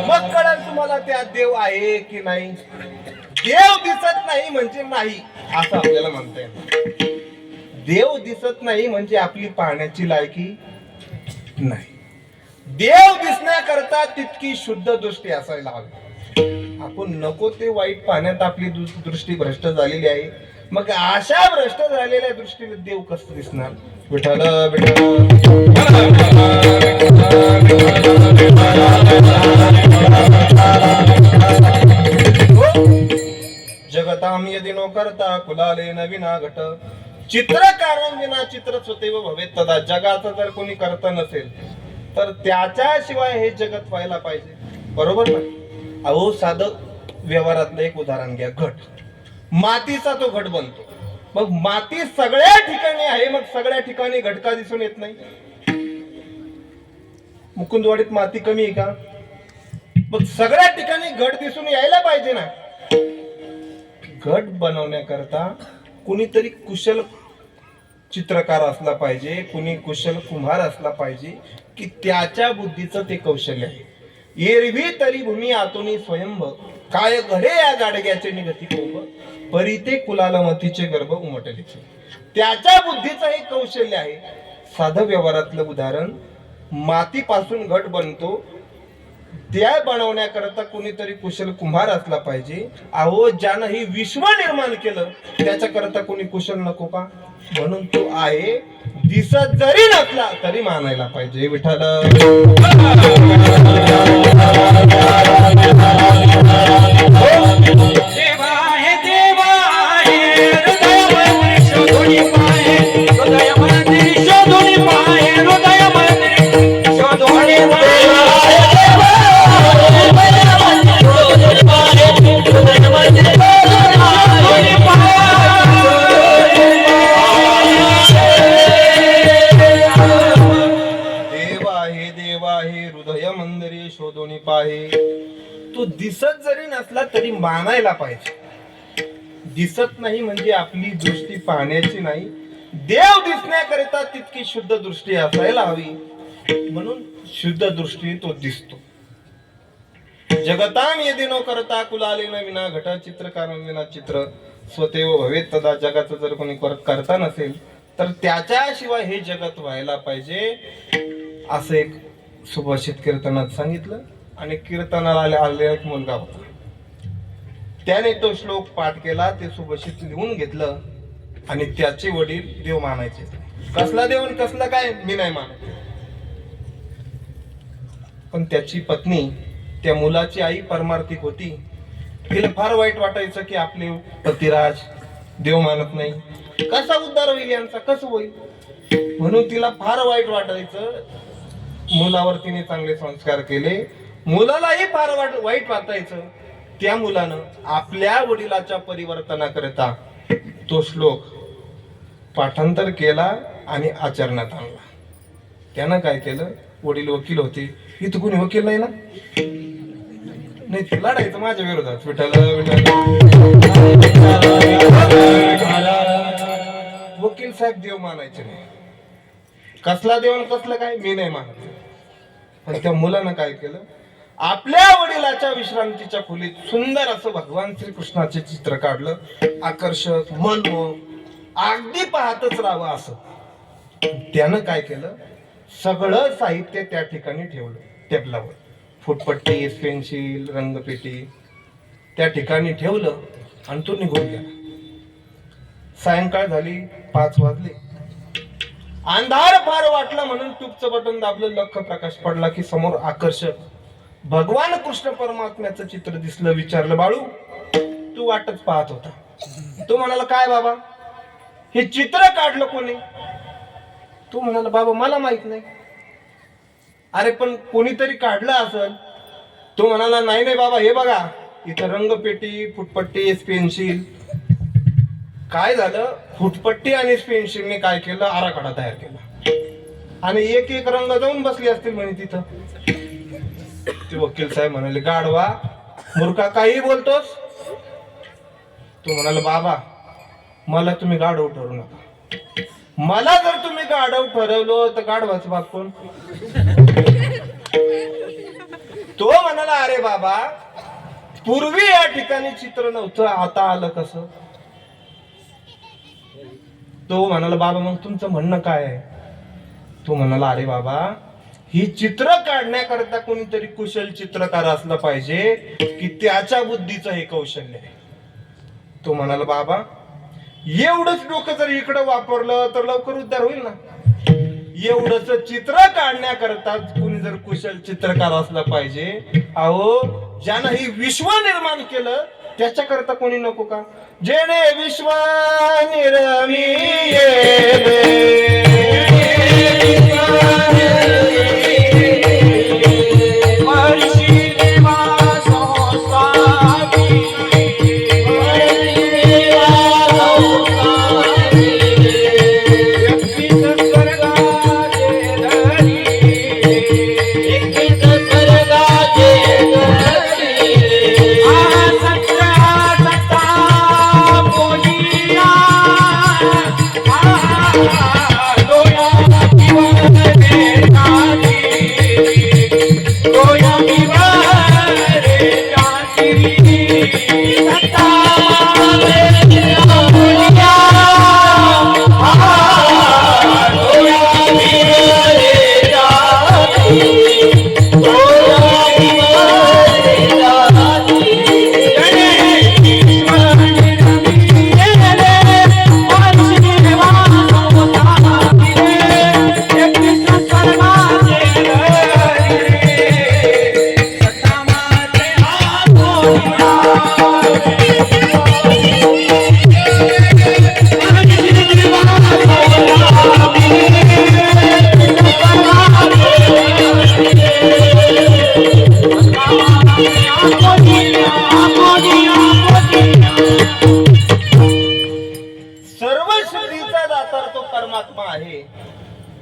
मग कळेल तुम्हाला त्यात देव आहे की नाही. देव दिसत नाही म्हणजे नाही असं आपल्याला म्हणता येईल. देव दिसत नाही म्हणजे आपली पाहण्याची लायकी नाही. देव दिसण्याकरता तितकी शुद्ध दृष्टी असायला हवी. आपण नको ते वाईट पाहण्यात आपली दृष्टी भ्रष्ट झालेली आहे. मग अशा भ्रष्ट झालेल्या दृष्टीने देव कसं दिसणार? विठ्ठल जगताम यदि नो करता कुलाले नविना घट. चित्रकारांविना चित्र स्वतैव भवेत तदा. जगाचं जर कोणी करता नसेल तर त्याच्याशिवाय हे जगत व्हायला पाहिजे. बरोबर ना? अहो साधं व्यवहारातलं एक उदाहरण घ्या. घट, मातीचा तो घट बनतो. मग माती सगळ्या ठिकाणी आहे, मग सगळ्या ठिकाणी घट का दिसून येत नाही? मुकुंदवाडीत माती कमी आहे का? मग सगळ्या ठिकाणी घट दिसून यायला पाहिजे ना. घट बनवण्याकरता कुणीतरी कुशल चित्रकार असला पाहिजे, कुणी कुशल कुंभार असला पाहिजे की त्याच्या बुद्धीचं ते कौशल्य आहे. एरवी तरी भूमी आतोनी स्वयंभ काय घडे या गाडग्याचे निगती कोंब परी ते कुलाला मतीचे गर्भ उमटले. त्याच्या बुद्धीचं हे कौशल्य आहे. साधं व्यवहारातलं उदाहरण, मातीपासून घट बनतो, त्या बनवण्याकरता कुणीतरी कुशल कुंभार असला पाहिजे. अहो ज्यानं हे विश्व निर्माण केलं त्याच्याकरता कोणी कुशल नको का? म्हणून तो आहे. दिसत जरी नसला तरी मानायला पाहिजे. विठ्ठल देवा आहे, देवा आहे, हृदयामध्ये शोधून पाहे, हृदयामध्ये शोधून पाहे, हृदयामध्ये शोधून पाहे. हृदय मंदिरे शोधून पाहे. तो दिसत जरी नसला तरी मानायला पाहिजे. दिसत नाही म्हणजे आपली दृष्टी पाहण्याची नाही. देव दिसण्याकरिता तितकी शुद्ध दृष्टी असायला हवी. म्हणून शुद्ध दृष्टी तो दिसतो. जगतान यदि नो करता कुलाले न विना घट चित्रकारण विना चित्र स्वतेव भवेत तदा. जगाचं जर कोणी करता नसेल तर त्याच्याशिवाय हे जगत व्हायला पाहिजे असं एक सुभाषित कीर्तनात सांगितलं. आणि कीर्तनाला आलेला एक मुलगा होता. त्याने तो श्लोक पाठ केला, ते सुभाषित लिहून घेतलं आणि त्याचे वडील देव मानायचे. कसला देव आणि कसला काय मी नाही मानत, पण त्याची पत्नी, त्या मुलाची आई परमार्थिक होती. तिला फार वाईट वाटायचं की आपले पतिराज देव मानत नाही, कसा उद्धार होईल यांचा, कसं होईल, म्हणून तिला फार वाईट वाटायचं. मुलावर तिने चांगले संस्कार केले. मुलालाही फार वाईट वाटायचं. त्या मुलानं आपल्या वडिलाच्या परिवर्तनाकरिता तो श्लोक पाठांतर केला आणि आचरणात आणला. त्यानं काय केलं, वडील वकील होते, इथं कोणी वकील नाही ना, नाही ते लढायचं माझ्या विरोधात, वकील साहेब देव मानायचे नाही, कसला देव आणि कसलं काय मी नाही मानत. पण त्या मुलानं काय केलं, आपल्या वडिलाच्या विश्रांतीच्या खोलीत सुंदर असं भगवान श्रीकृष्णाचे चित्र काढलं, आकर्षक, मनमोहक, अगदी पाहतच राहावं असं. त्यानं काय केलं, सगळं साहित्य त्या ठिकाणी ठेवलं टेबलावर, फुटपट्टी, पेन्सिल, रंगपेटी त्या ठिकाणी ठेवलं आणि तो निघून गेला. सायंकाळ झाली, 5 वाजले. अंधार फार वाटला म्हणून ट्यूबचं बटन दाबलं, लख्ख प्रकाश पडला की समोर आकर्षक भगवान कृष्ण परमात्म्याचं चित्र दिसलं. विचारलं, बाळू तू वाटच पाहत होता? तो म्हणाला, काय बाबा हे चित्र काढलं कोणी? तो म्हणाला, बाबा मला माहित नाही. अरे पण कोणीतरी काढलं असेल. तो म्हणाला, नाही नाही बाबा, हे बघा इथं रंगपेटी, फुटपट्टी, पेन्सिल. काय झालं, फुटपट्टी आणि पेन्सिलने काय केलं, आराखडा तयार केला आणि एक एक रंग जाऊन बसले असतील म्हणे तिथं. ते वकील साहेब म्हणाले, गाढवा मूर्खा काही बोलतोस? तो म्हणाला, बाबा मला तुम्ही गाढव ठरवू नका. मला जर तुम्ही गाढव ठरवलं तर गाढवाचं बाप कोण? तो म्हणाला, अरे बाबा पूर्वी या ठिकाणी चित्र नव्हतं, आता आलं कसं? तो म्हणाला, बाबा मग तुमचं म्हणणं काय आहे? तो म्हणाला, अरे बाबा ही चित्र काढण्याकरता कोणीतरी कुशल चित्रकार असला पाहिजे की त्याच्या बुद्धीचं हे कौशल्य आहे. तो म्हणाला, बाबा एवढंच डोकं जर इकडं वापरलं तर लवकर उद्धार होईल ना. एवढंच चित्र काढण्याकरता कोणी जर कुशल चित्रकार असला पाहिजे. अहो ज्यानं ही विश्व निर्माण केलं त्याच्याकरता कोणी नको का? जेणे विश्व निर्मिले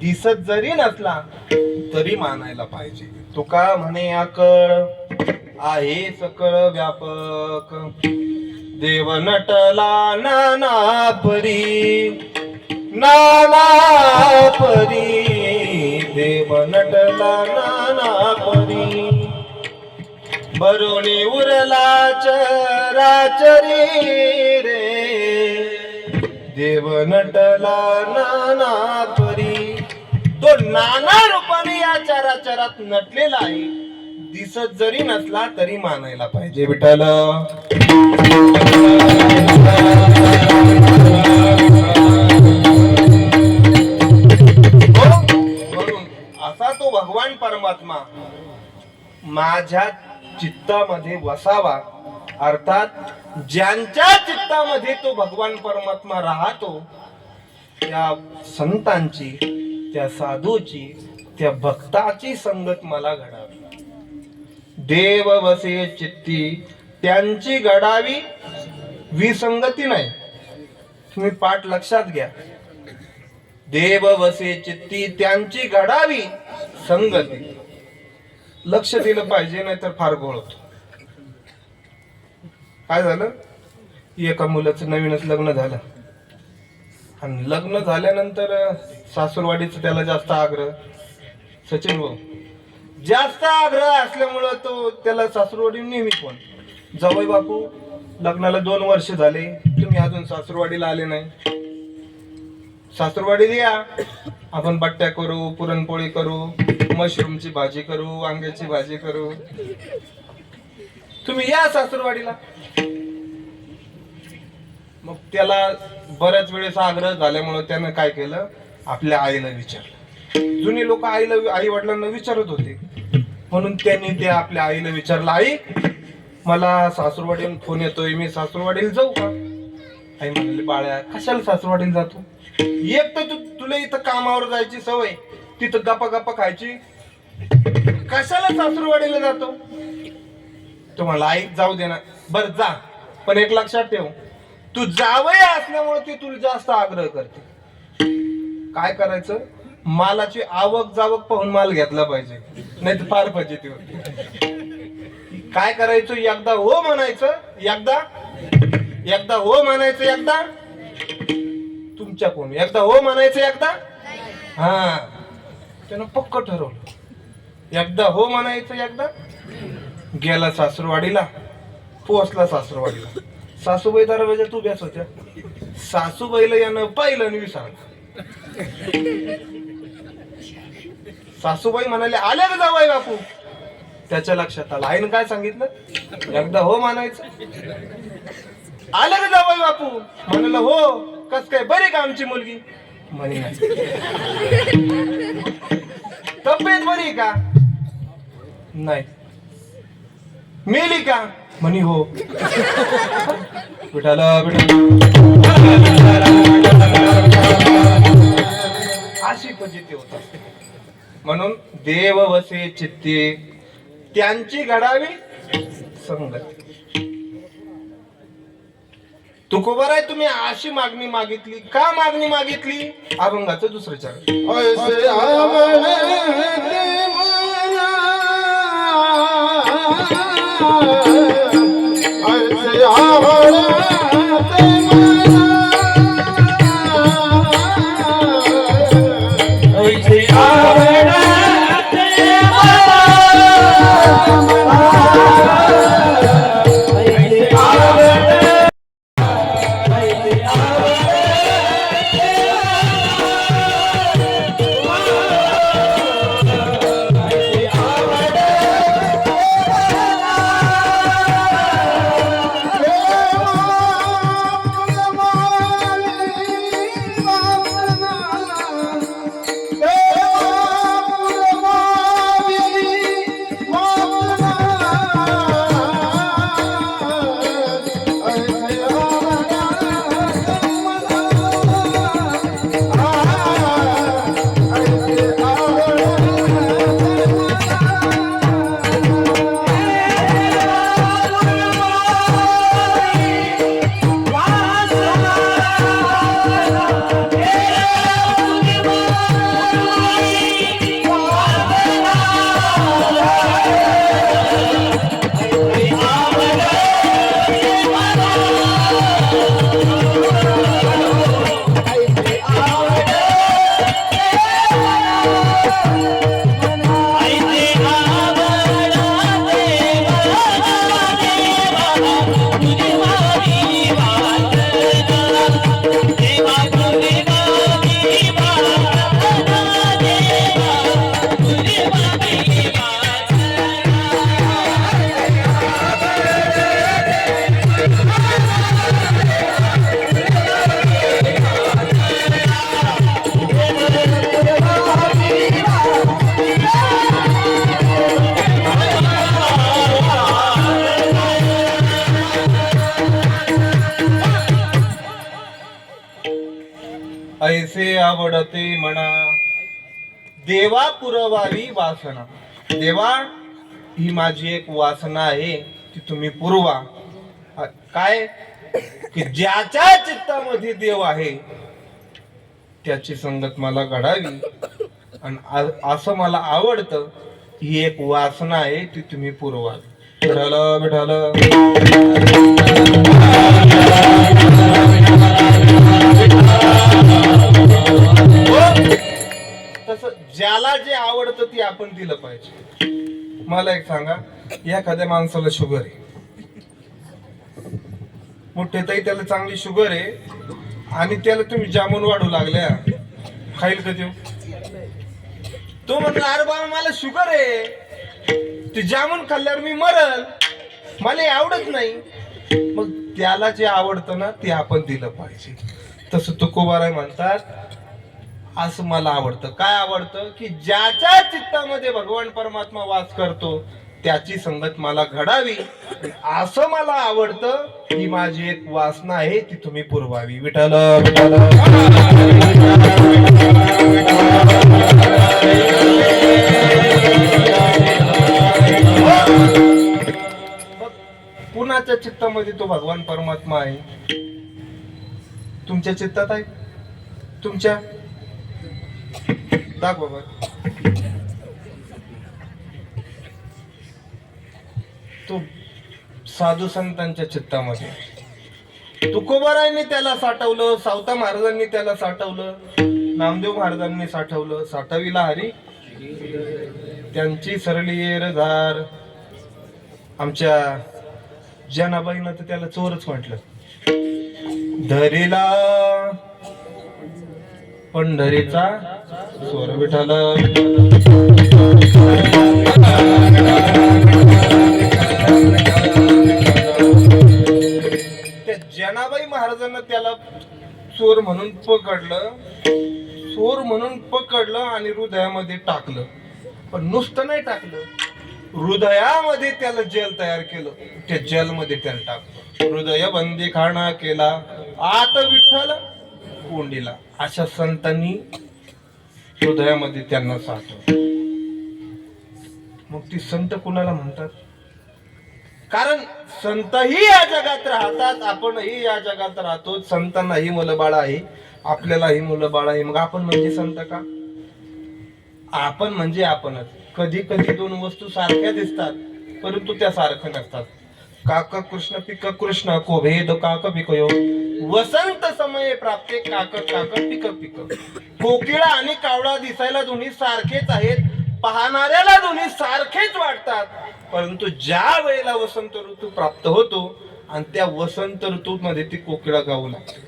दिसत जरी नसला तरी मानायला पाहिजे. तुका म्हणे आकळ आहे सकळ व्यापक, देव नटला नाना परी, नाना परी, देव नटला नाना परी, बरोणी उरला चराचरी रे, देव नटला नाना परी. तो नाना रूपाने या चराचरात नटलेला आहे. दिसत जरी नसला तरी मानायला पाहिजे विठ्ठल. म्हणून असा तो भगवान परमात्मा माझ्या चित्तामध्ये वसावा, अर्थात ज्यांच्या चित्तामध्ये तो भगवान परमात्मा राहतो त्या संतांची, त्या साधूची, त्या भक्ताची संगत मला घडावी. देव वसे चित्ती त्यांची घडावी विसंगती नाही. तुम्ही पाठ लक्षात घ्या. देव वसे चित्ती त्यांची घडावी संगती. लक्ष दिलं पाहिजे, नाही तर फार गोळ होतो. काय झालं, एका मुलाचं नवीनच लग्न झालं आणि लग्न झाल्यानंतर सासूरवाडीचं त्याला जास्त आग्रह. सचिन भाऊ जास्त आग्रह असल्यामुळं तो त्याला सासूरवाडी नेहमी फोन, जावई बापू लग्नाला 2 वर्ष झाले, तुम्ही अजून सासूरवाडीला आले नाही. सासूरवाडी या, आपण बट्ट्या करू, पुरणपोळी करू, मशरूमची भाजी करू, वांग्याची भाजी करू, तुम्ही या सासूरवाडीला. मग त्याला बऱ्याच वेळेस आग्रह झाल्यामुळे त्यानं काय केलं, आपल्या आईला विचारलं. जुनी लोक आई वडिलांना विचारत होते, म्हणून त्यांनी ते आपल्या आईला विचारलं, आई मला सासूरवाडीहून फोन येतोय, मी सासूरवाडीला जाऊ का? आई म्हणाली, बाळ्या कशाला सासूरवाडीला जातो? एक तर तुला इथं कामावर जायची सवय, तिथं गप्पा गप्पा खायची, कशाला सासूरवाडीला जातो? तुम्हाला आई जाऊ दे ना. बर जा, पण एक लक्षात ठेव, तू जावई असल्यामुळे ती तुला जास्त आग्रह करते. काय करायचं, मालाची आवक जावक पाहून माल घेतला पाहिजे, नाही तर फार फजिती होती. काय करायचं, एकदा हो म्हणायचं, एकदा हो म्हणायचं, एकदा तुमच्या कोण, एकदा हो म्हणायचं, एकदा हा. त्यानं पक्क ठरवलं, एकदा हो म्हणायचं, एकदा. गेला सासूरवाडीला, पोहोचला सासूरवाडीला. सासूबाई दरवाजात उभ्याच होत्या. सासूबाईला यानं पाहिलं आणि विचारलं. सासूबाई म्हणाले, आले का जावई बापू? त्याच्या लक्षात आलं, आईनं काय सांगितलं, एकदा हो म्हणायचं. आले का जावई बापू? म्हणाल हो. कस काय, बरी का आमची मुलगी? म्हणे तब्येत बरी का? नाही. मेली का? म्हणे हो. विठाला अशी फजिती होत असते. म्हणून देव वसे चित्ती त्यांची घडावी संगती. तुकोबाराय तुम्ही अशी मागणी मागितली, का मागणी मागितली? अभंगाचं दुसरं चरण. आवडते म्हणा, देवा पुरवावी वासना. देवा, ही माझी एक वासना आहे, ती तुम्ही पुरवा. काय की ज्याच्या चित्तामध्ये देव आहे त्याची संगत मला घडावी, आणि असं मला आवडतं, ही एक वासना आहे, ती तुम्ही पुरवावी. विठ्ठल विठ्ठल. तसं ज्याला जे आवडतं ते आपण दिलं पाहिजे. मला एक सांगा, एखाद्या माणसाला शुगर आहे, मोठे ताई त्याला चांगली शुगर आहे, आणि त्याला तुम्ही जामून वाढू लागल्या, खाईल का तो म्हणला अरे बाबा मला शुगर आहे, ते जामून खाल्ल्यावर मी मरल, मला आवडत नाही. मग त्याला जे आवडतं ना ते आपण दिलं पाहिजे. तसं तुकोबाराय म्हणतात, असं मला आवडतं. काय आवडतं की ज्याच्या चित्तामध्ये भगवान परमात्मा वास करतो त्याची संगत मला घडावी, असं मला आवडतं. ही माझी एक वासना आहे, ती तुम्ही पुरवावी. विठ्ठल विठ्ठल. कुणाच्या चित्तामध्ये तो भगवान परमात्मा आहे? तुमच्या चित्तात आहे? तुमच्या दाखवा बरं. तो साधू संतांच्या चित्तामध्ये. तुकोबारायांनी त्याला साठवलं, सावता महाराजांनी त्याला साठवलं, नामदेव महाराजांनी साठवलं. साठविला हरी त्यांची सरली येरधार. आमच्या जनाबाईनं तर त्याला चोरच म्हटलं. धरीला पंढरीचा स्वर. विठ्ठल. त्या जनाबाई महाराजांना त्याला चोर म्हणून पकडलं, चोर म्हणून पकडलं आणि हृदयामध्ये टाकलं. पण नुसतं नाही टाकलं, हृदयामध्ये त्याला जेल तयार केलं. त्या जेलमध्ये त्याला टाकलं. हृदय बंदी खाना केला, आत विठ्ठल कोंडीला. अशा संतांनी हृदयामध्ये त्यांना साठवलं. मग ती संत कुणाला म्हणतात? कारण संतही या जगात राहतात, आपणही या जगात राहतो. संतांनाही मुलं बाळ आहे, आपल्यालाही मुलं बाळ आहे. मग आपण म्हणजे संत का? आपण म्हणजे आपणच. कधी कधी दोन वस्तू सारख्या दिसतात परंतु त्या सारख्या नसतात. काक कृष्ण पिक कृष्ण को भेद काक पिकयो, वसंत समये प्राप्ते काक काक पिक पिक. कोकिळा आणि कावळा दिसायला दोन्ही सारखेच आहेत, पाहणाऱ्याला दोन्ही सारखेच वाटतात, परंतु ज्या वेळेला वसंत ऋतू प्राप्त होतो आणि त्या वसंत ऋतूमध्ये ती कोकिळा गाऊ लागते.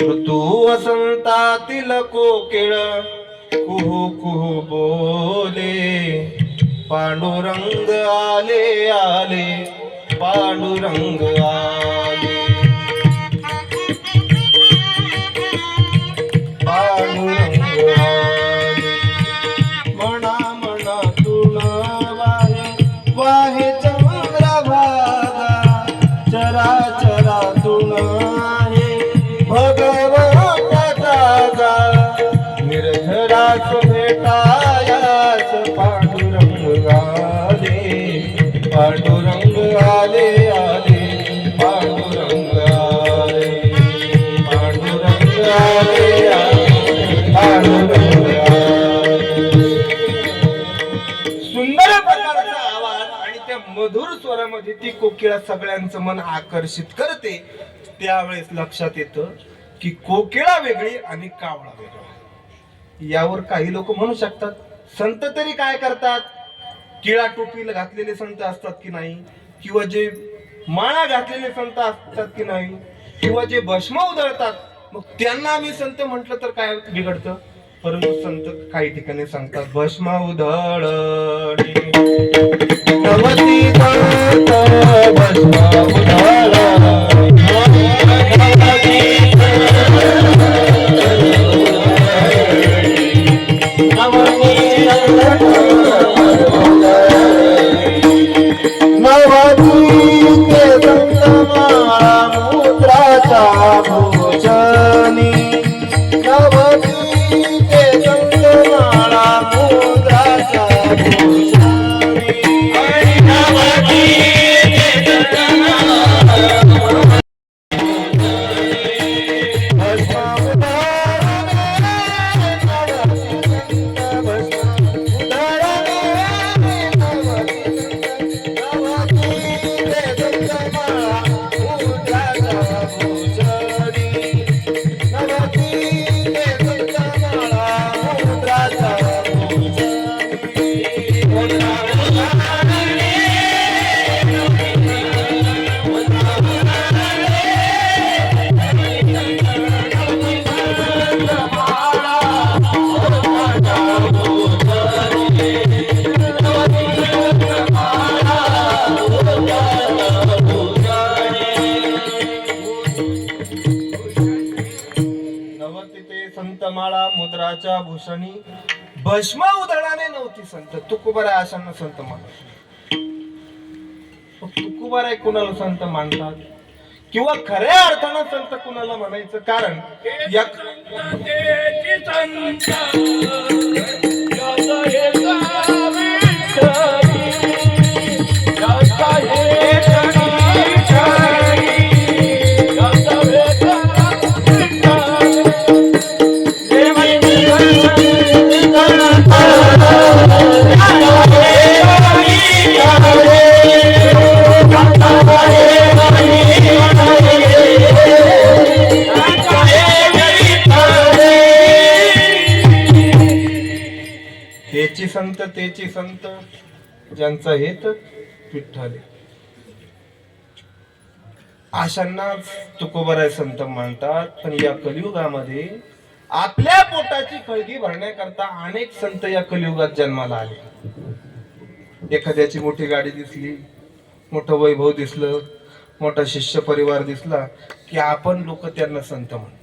ऋतू वसंतातील कोकिळ कुहू कुहू बोले, पांडुरंग आले आले पांडुरंग आले. पांडुरंग आले. मना मनातून वाहे वाहे चंद्रभागा, चराचरातून आहे भगवंताचा गा. निर्झरास भेटायास पांडुरंग आले, पांडुरंग आले आले पांडुरंग आले, पांडुरंग आले आले पांडुरंग आले. सुंदर प्रकारचा आवाज आणि त्या मधुर स्वरामध्ये ती कोकिळा सगळ्यांचं मन आकर्षित करते. त्यावेळेस लक्षात येतं की कोकिळा वेगळी आणि कावळा वेगळा. यावर काही लोक म्हणू शकतात संत तरी काय करतात? टिळा टोपीला घातलेले संत असतात की नाही, किंवा जे माळा घातलेले संत असतात की नाही, किंवा जे भस्म उधळतात, मग त्यांना आम्ही संत म्हटलं तर काय बिघडतं? परंतु संत काही ठिकाणी सांगतात भस्म उधळणे नवती भस्म उधळणे. मुद्राचा भूषणी नवती भूषणी भस्म उधळाने नव्हती संत. तुकोबाराय अशांना संत मानतात. तुकोबाराय कुणाला संत मानतात किंवा खऱ्या अर्थानं संत कुणाला म्हणायचं? कारण या हेची संत तेची संत ज्यांचा हेत विठ्ठल अशांना तुकोबाराय संत मानतात. पण या कलियुगामध्ये आपल्या पोटाची कळगी भरण्याकरता अनेक संत या कलियुगात जन्माला आले. एखाद्याची मोठी गाडी दिसली, मोठं वैभव दिसलं, मोठा शिष्य परिवार दिसला की आपण लोक त्यांना संत म्हणतो.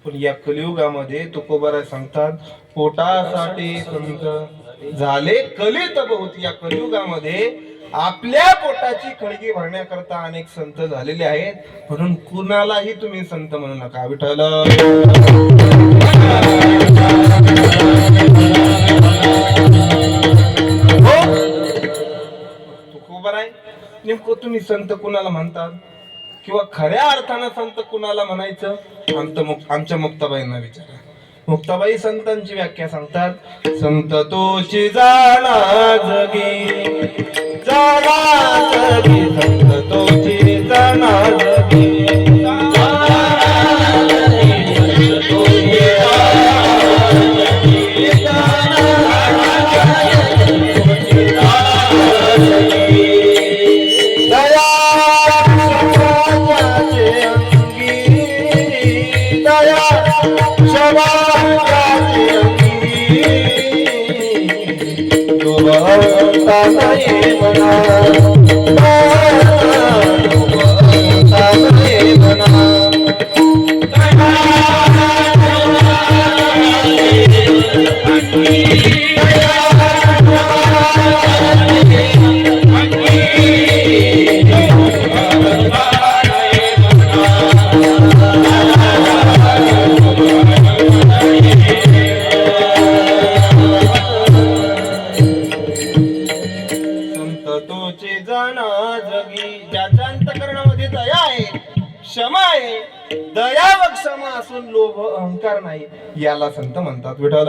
पण या कलियुगामध्ये तुकोबाराय सांगतात पोटासाठी संत झाले कलित बहुत. या कलियुगामध्ये आपल्या पोटाची खळगी भरण्याकरता अनेक संत झालेले आहेत. म्हणून कुणालाही तुम्ही संत म्हणू नका. विठ्ठल तुकोबाराय नेमकं तुम्ही संत कुणाला म्हणतात किंवा खऱ्या अर्थानं संत कुणाला म्हणायचं? आमच्या मुक्ताबाईंना विचारा. मुक्ताबाई संतांची व्याख्या सांगतात. संत तोची जाणा जगी, जाणा जगी, संत तोची जाणा जगी, ज्याच्या अंतकरणामध्ये दया आहे, क्षमा आहे. दया व क्षमा असून लोभ अहंकार नाही, याला संत म्हणतात. विठ्ठल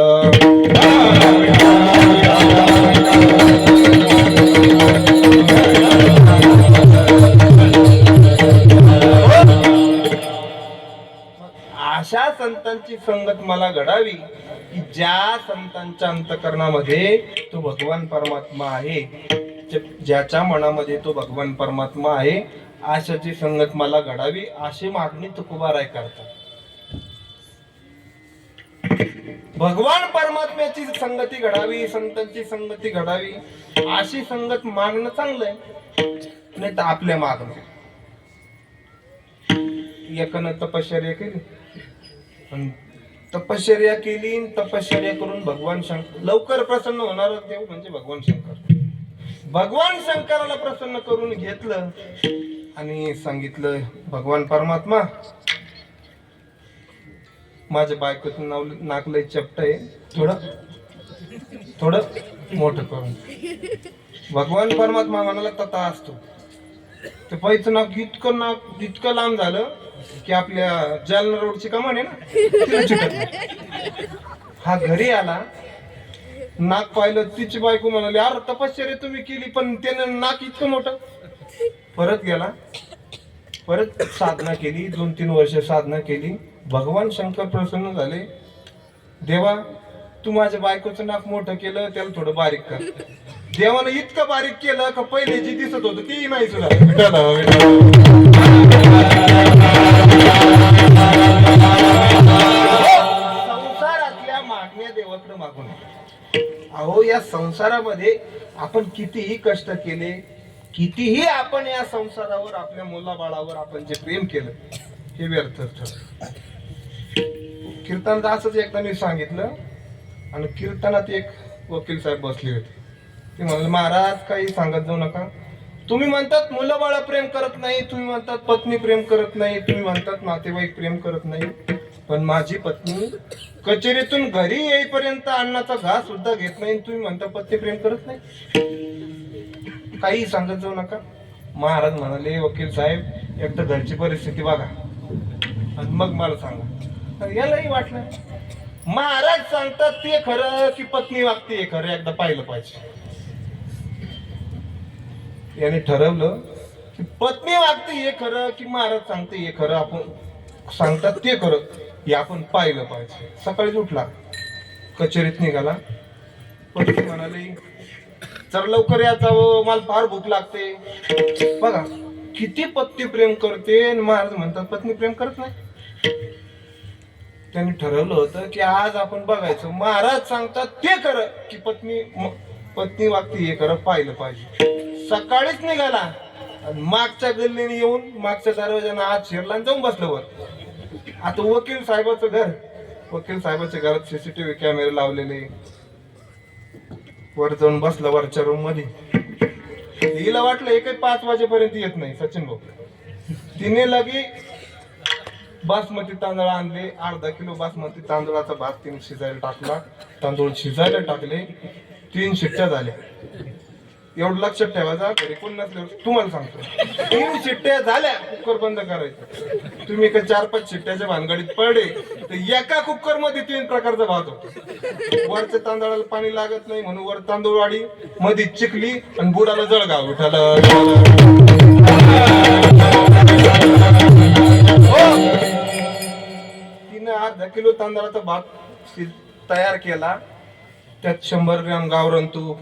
अशा संतांची संगत मला घडावी की ज्या संतांच्या अंतकरणामध्ये तो भगवान परमात्मा आहे, ज्याच्या मनामध्ये तो भगवान परमात्मा आहे, अशाची संगत मला घडावी अशी मागणी तुकोबाराय करतात. भगवान परमात्म्याची संगती घडावी, संतांची संगती घडावी अशी संगत मागणं चांगलंय, नाही तर आपल्या मागणं. एकानं तपश्चर्या केली, तपश्चर्या केली, तपश्चर्या करून भगवान शंकर लवकर प्रसन्न होणार देव म्हणजे भगवान शंकर. भगवान शंकराला प्रसन्न करून घेतलं आणि सांगितलं, भगवान परमात्मा माझ्या बायकोचं नाव नाक लय चपट आहे, थोडं मोठं करून. भगवान परमात्मा म्हणाला तथा असतो. ते पैचं नाक इतकं लांब झालं की आपल्या जालना रोडची कमान आहे ना, हा घरी आला, नाक पाहिलं, तिची बायको म्हणाली अरे तपश्चर्या तुम्ही केली पण त्यानं नाक इतकं मोठं. परत गेला, परत साधना केली, 2-3 वर्ष साधना केली. भगवान शंकर प्रसन्न झाले. देवा तू माझ्या बायकोचं नाक मोठं केलं, त्याला थोडं बारीक कर. देवानं इतकं बारीक केलं का पहिले जी दिसत होतं ती नाही सुद्धा. संसारातल्या मागण्या देवाकडे मागू नये. अहो या संसारामध्ये आपण कितीही कष्ट केले, कितीही आपण या संसारावर आपल्या मुलाबाळावर आपण जे प्रेम केलं हे व्यर्थ ठरलं. कीर्तनदासच एकदा मी सांगितलं, आणि कीर्तनात एक वकील साहेब बसले होते. ते म्हणाले, महाराज काही सांगत जाऊ नका. तुम्ही म्हणतात मुलं बाळ प्रेम करत नाही, तुम्ही म्हणतात पत्नी प्रेम करत नाही, तुम्ही म्हणतात नातेवाईक प्रेम करत नाही, पण माझी पत्नी कचेरीतून घरी येईपर्यंत अन्नाचा घास सुद्धा घेत नाही, तुम्ही म्हणता पत्नी प्रेम करत नाही. काही सांगत जाऊ नका. महाराज म्हणाले, वकील साहेब एकदा घरची परिस्थिती बघा आणि मग मला सांगा. तर यालाही वाटलं महाराज सांगतात ते खरं की पत्नी वागते हे खरं, एकदा पाहिलं पाहिजे. याने ठरवलं की पत्नी वागते हे खरं की महाराज सांगते हे खरं, आपण सांगतात ते खरं हे आपण पाहिलं पाहिजे. सकाळीच उठला, कचेरीत निघाला. पत्नी म्हणाली, चल लवकर या जावं, मला फार भूक लागते. बघा किती पत्नी प्रेम करते आणि महाराज म्हणतात पत्नी प्रेम करत नाही. त्यांनी ठरवलं होतं की आज आपण बघायचं महाराज सांगतात ते खरं की पत्नी वागते हे खरं पाहिलं पाहिजे. सकाळीच निघाला आणि मागच्या गल्लीने येऊन मागच्या दरवाजाने आत शिरला आणि जाऊन बसलं वर. आता वकील साहेबाचं घर, वकील साहेबाच्या घरात सीसीटीव्ही कॅमेरे लावलेले. वर जाऊन बसला वरच्या रूम मध्ये. हिला वाटलं हे काही 5 वाजेपर्यंत येत नाही सचिन भाऊ. तिने लगी बासमती तांदूळ आणले, अर्धा किलो बासमती तांदूळाचा भात तिने शिजायला टाकला. तांदूळ शिजायला टाकले, 3 शिट्ट्या झाल्या. एवढं लक्षात ठेवायचा, घरी कोण नसल्यावर तुम्हाला सांगतो 3 शिट्ट्या झाल्या, कुकर बंद करायचं. तुम्ही का 4-5 शिट्ट्याच्या भानगडीत पडले तर एका कुकर मध्ये 3 प्रकारचा भात होतो. वरच्या तांदळाला पाणी लागत नाही म्हणून वर तांदूळ वाढी, मध्ये चिखली आणि बुडाला जळगाव उठाला. तिने अर्धा किलो तांदळाचा भात तयार केला. त्यात 100 ग्रॅम गावरान तूप,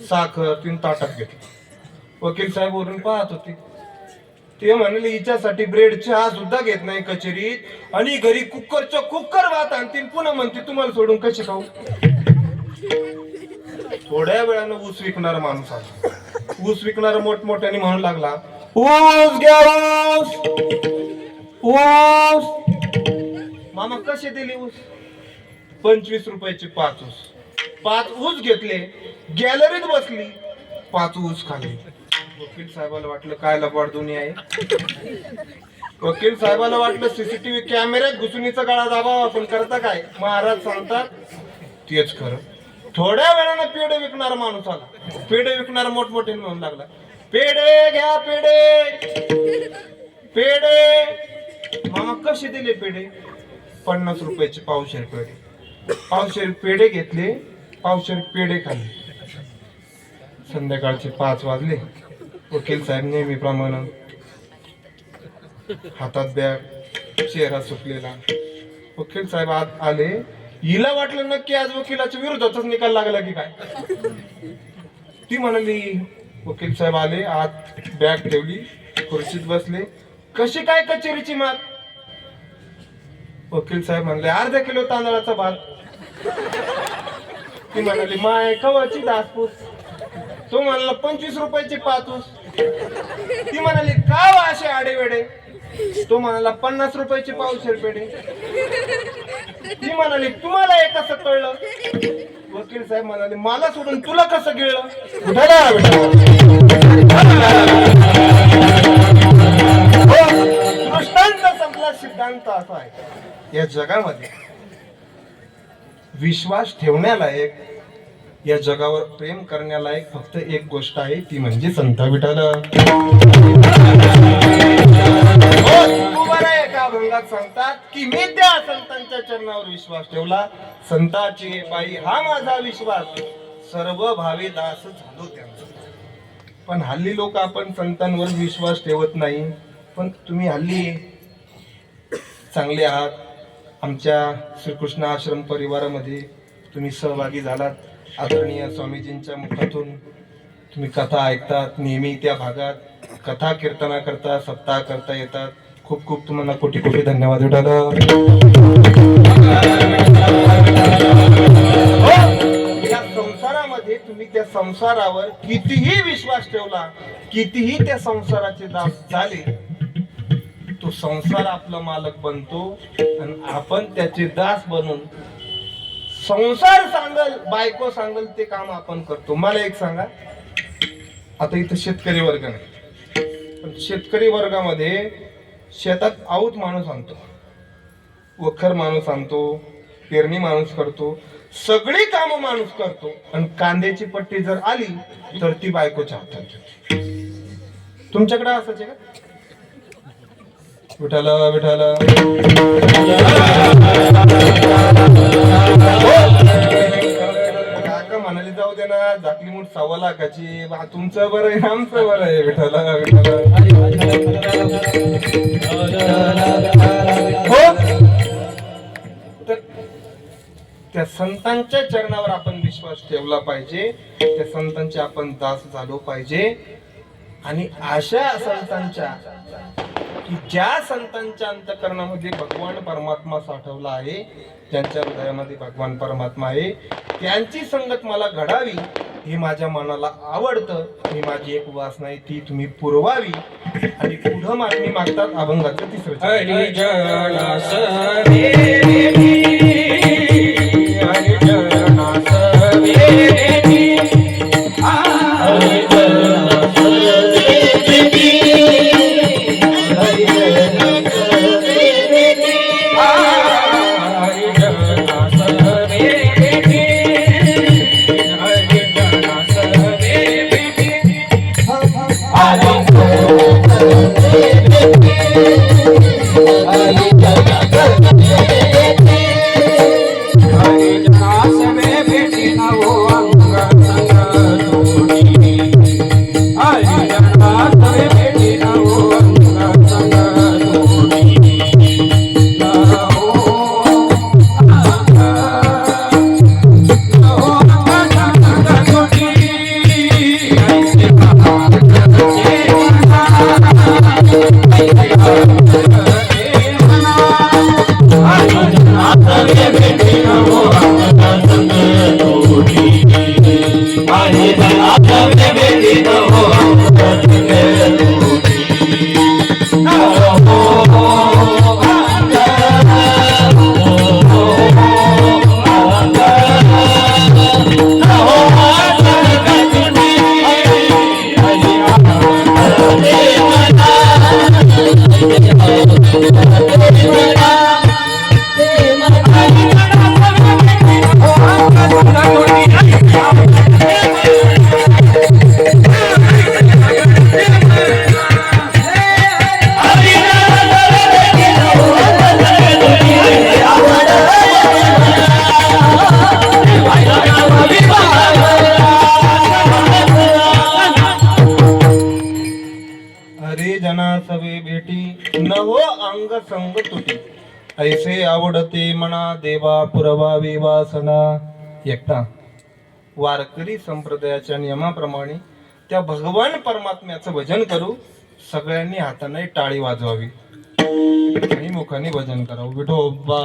साखर 3 ताटात घेतली. वकील साहेब वरून पाहत होते. ते म्हणले हिच्यासाठी ब्रेड चहा सुद्धा घेत नाही कचेरीत आणि घरी कुकर भात आणतील, पुन्हा म्हणते तुम्हाला सोडून कशी खाऊ. थोड्या वेळानं ऊस विकणारा माणूस आला. ऊस विकणारा मोठमोठ्याने म्हणू लागला, ऊस घ्या ऊस, ऊस. मामा कसे दिले ऊस? 25 रुपयाचे 5 ऊस. 5 ऊस घेतले, गॅलरीत बसली, 5 ऊस खाल्ले. वकील साहेबाला वाटलं काय लबाड दुनिया आहे. वकील साहेबाला वाटलं सीसीटीव्ही कॅमेऱ्यात घुसणीचा गळा दाबावा, पण करता काय, महाराज सांगतात तेच खरं. थोड्या वेळानं पेढे विकणारा माणूस आला. पेढे विकणारा मोठमोठ्याने म्हणू लागला, पेढे घ्या पेढे, पेढे. मामा कसे दिले पेढे? 50 रुपयाचे पावशेर पेढे. पावशेर पेढे घेतले, पावशेर पेढे खाल्ले. संध्याकाळचे 5 वाजले. वकील साहेब नेहमीप्रमाणे हातात बॅग, चेहरा सुकलेला. वकील साहेब आत आले. हिला वाटलं नक्की आज वकिलाच्या विरोधातच निकाल लागला की काय. ती म्हणाली, वकील साहेब आले, आत बॅग ठेवली, खुर्चीत बसले. कशी काय कचेरीची मात? वकील साहेब म्हणले, अर्धा किलो तांदळाचा भात. ती म्हणाली, माय कवाची दासपूस. तो म्हणाला 25 रुपयाचे 5 ऊस. ती म्हणाली, का असे आडेवेडे? तो म्हणाला 50 रुपयाचे पावशेर पेढे. ती म्हणाली, तुम्हाला हे कसं कळलं? वकील साहेब म्हणाले, मला सोडून तुला कसं गिळलं? दृष्टांत संपला, सिद्धांत असा आहे. या जगामध्ये विश्वास ठेवण्यालायक, या जगावर प्रेम करण्यालायक फक्त एक गोष्ट आहे, ती म्हणजे संत विठ्ठल. एका अभंगात सांगतात की मी त्या संतांच्या चरणावर विश्वास ठेवला, संताची पायी हा माझा विश्वास, सर्व भावे दास झालो त्यांचा. पण हल्ली लोक आपण संतांवर विश्वास ठेवत नाही. पण तुम्ही हल्ली चांगले आहात. आमच्या श्रीकृष्ण आश्रम परिवारामध्ये तुम्ही सहभागी झालात. आदरणीय स्वामीजींच्या मुखातून तुम्ही कथा ऐकतात, नेहमी त्या भागात कथा कीर्तना करता, सप्ताह करता येतात. खूप खूप तुम्हाला कोटी कोटी धन्यवाद विठाला. या संसारामध्ये तुम्ही त्या संसारावर कितीही विश्वास ठेवला, कितीही त्या संसाराचे दास झाले, तो संसार आपला मालक बनतो आणि आपण त्याचे दास बनून संसार सांगल, बायको सांगल ते काम आपण करतो. मला एक सांगा, आता इथं शेतकरी वर्ग नाही, पण शेतकरी वर्गामध्ये शेतात आऊत माणूस आणतो, वखर माणूस आणतो, पेरणी माणूस करतो, सगळी कामं माणूस करतो. आणि कांद्याची पट्टी जर आली तर ती बायकोच्या हातात होती. तुमच्याकडे असंच आहे का? विठाला विठाला काका म्हणाले जाऊ दे ना, झाकली मूठ 1.25 लाखाची. तुमचं बरं आहे, आमचं बरं आहे. विठाला विठाला हो. तर त्या संतांच्या चरणावर आपण विश्वास ठेवला पाहिजे, त्या संतांचे आपण दास झालो पाहिजे. आणि अशा संतांच्या की ज्या संतांच्या अंतःकरणामध्ये भगवान परमात्मा साठवला आहे, त्यांच्या हृदयामध्ये भगवान परमात्मा आहे, त्यांची संगत मला घडावी हे माझ्या मनाला आवडतं. ही माझी एक वासना आहे, ती तुम्ही पुरवावी. आणि पुढं मागणी मागतात अभंगाचं तिसरं संग तुटी ऐसे आवडते मना देवा पुरवावी वासना. एकटा वारकरी संप्रदायाच्या नियमाप्रमाणे त्या भगवान परमात्म्याचं भजन करू. सगळ्यांनी हाताने टाळी वाजवावी आणि मुखाने भजन करावं. विठोबा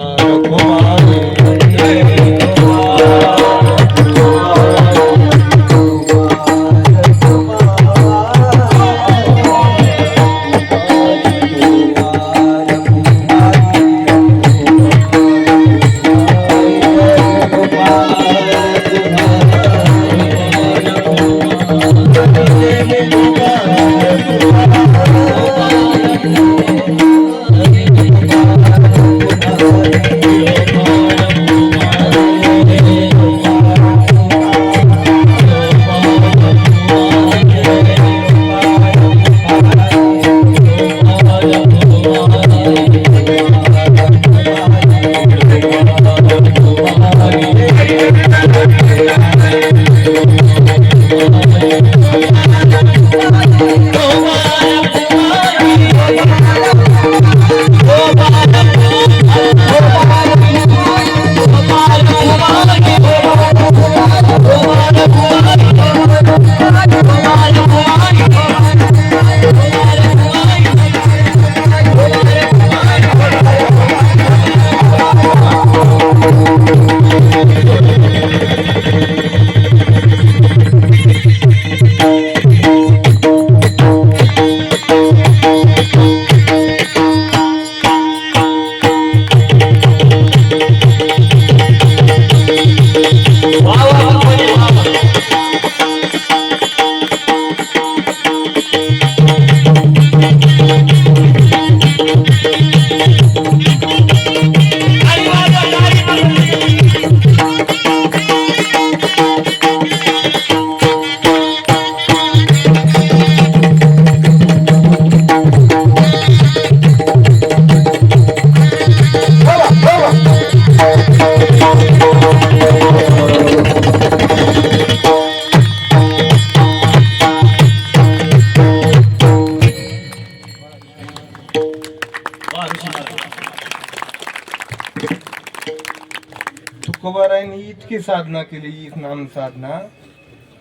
इतकी साधना केली, ही नाम साधना,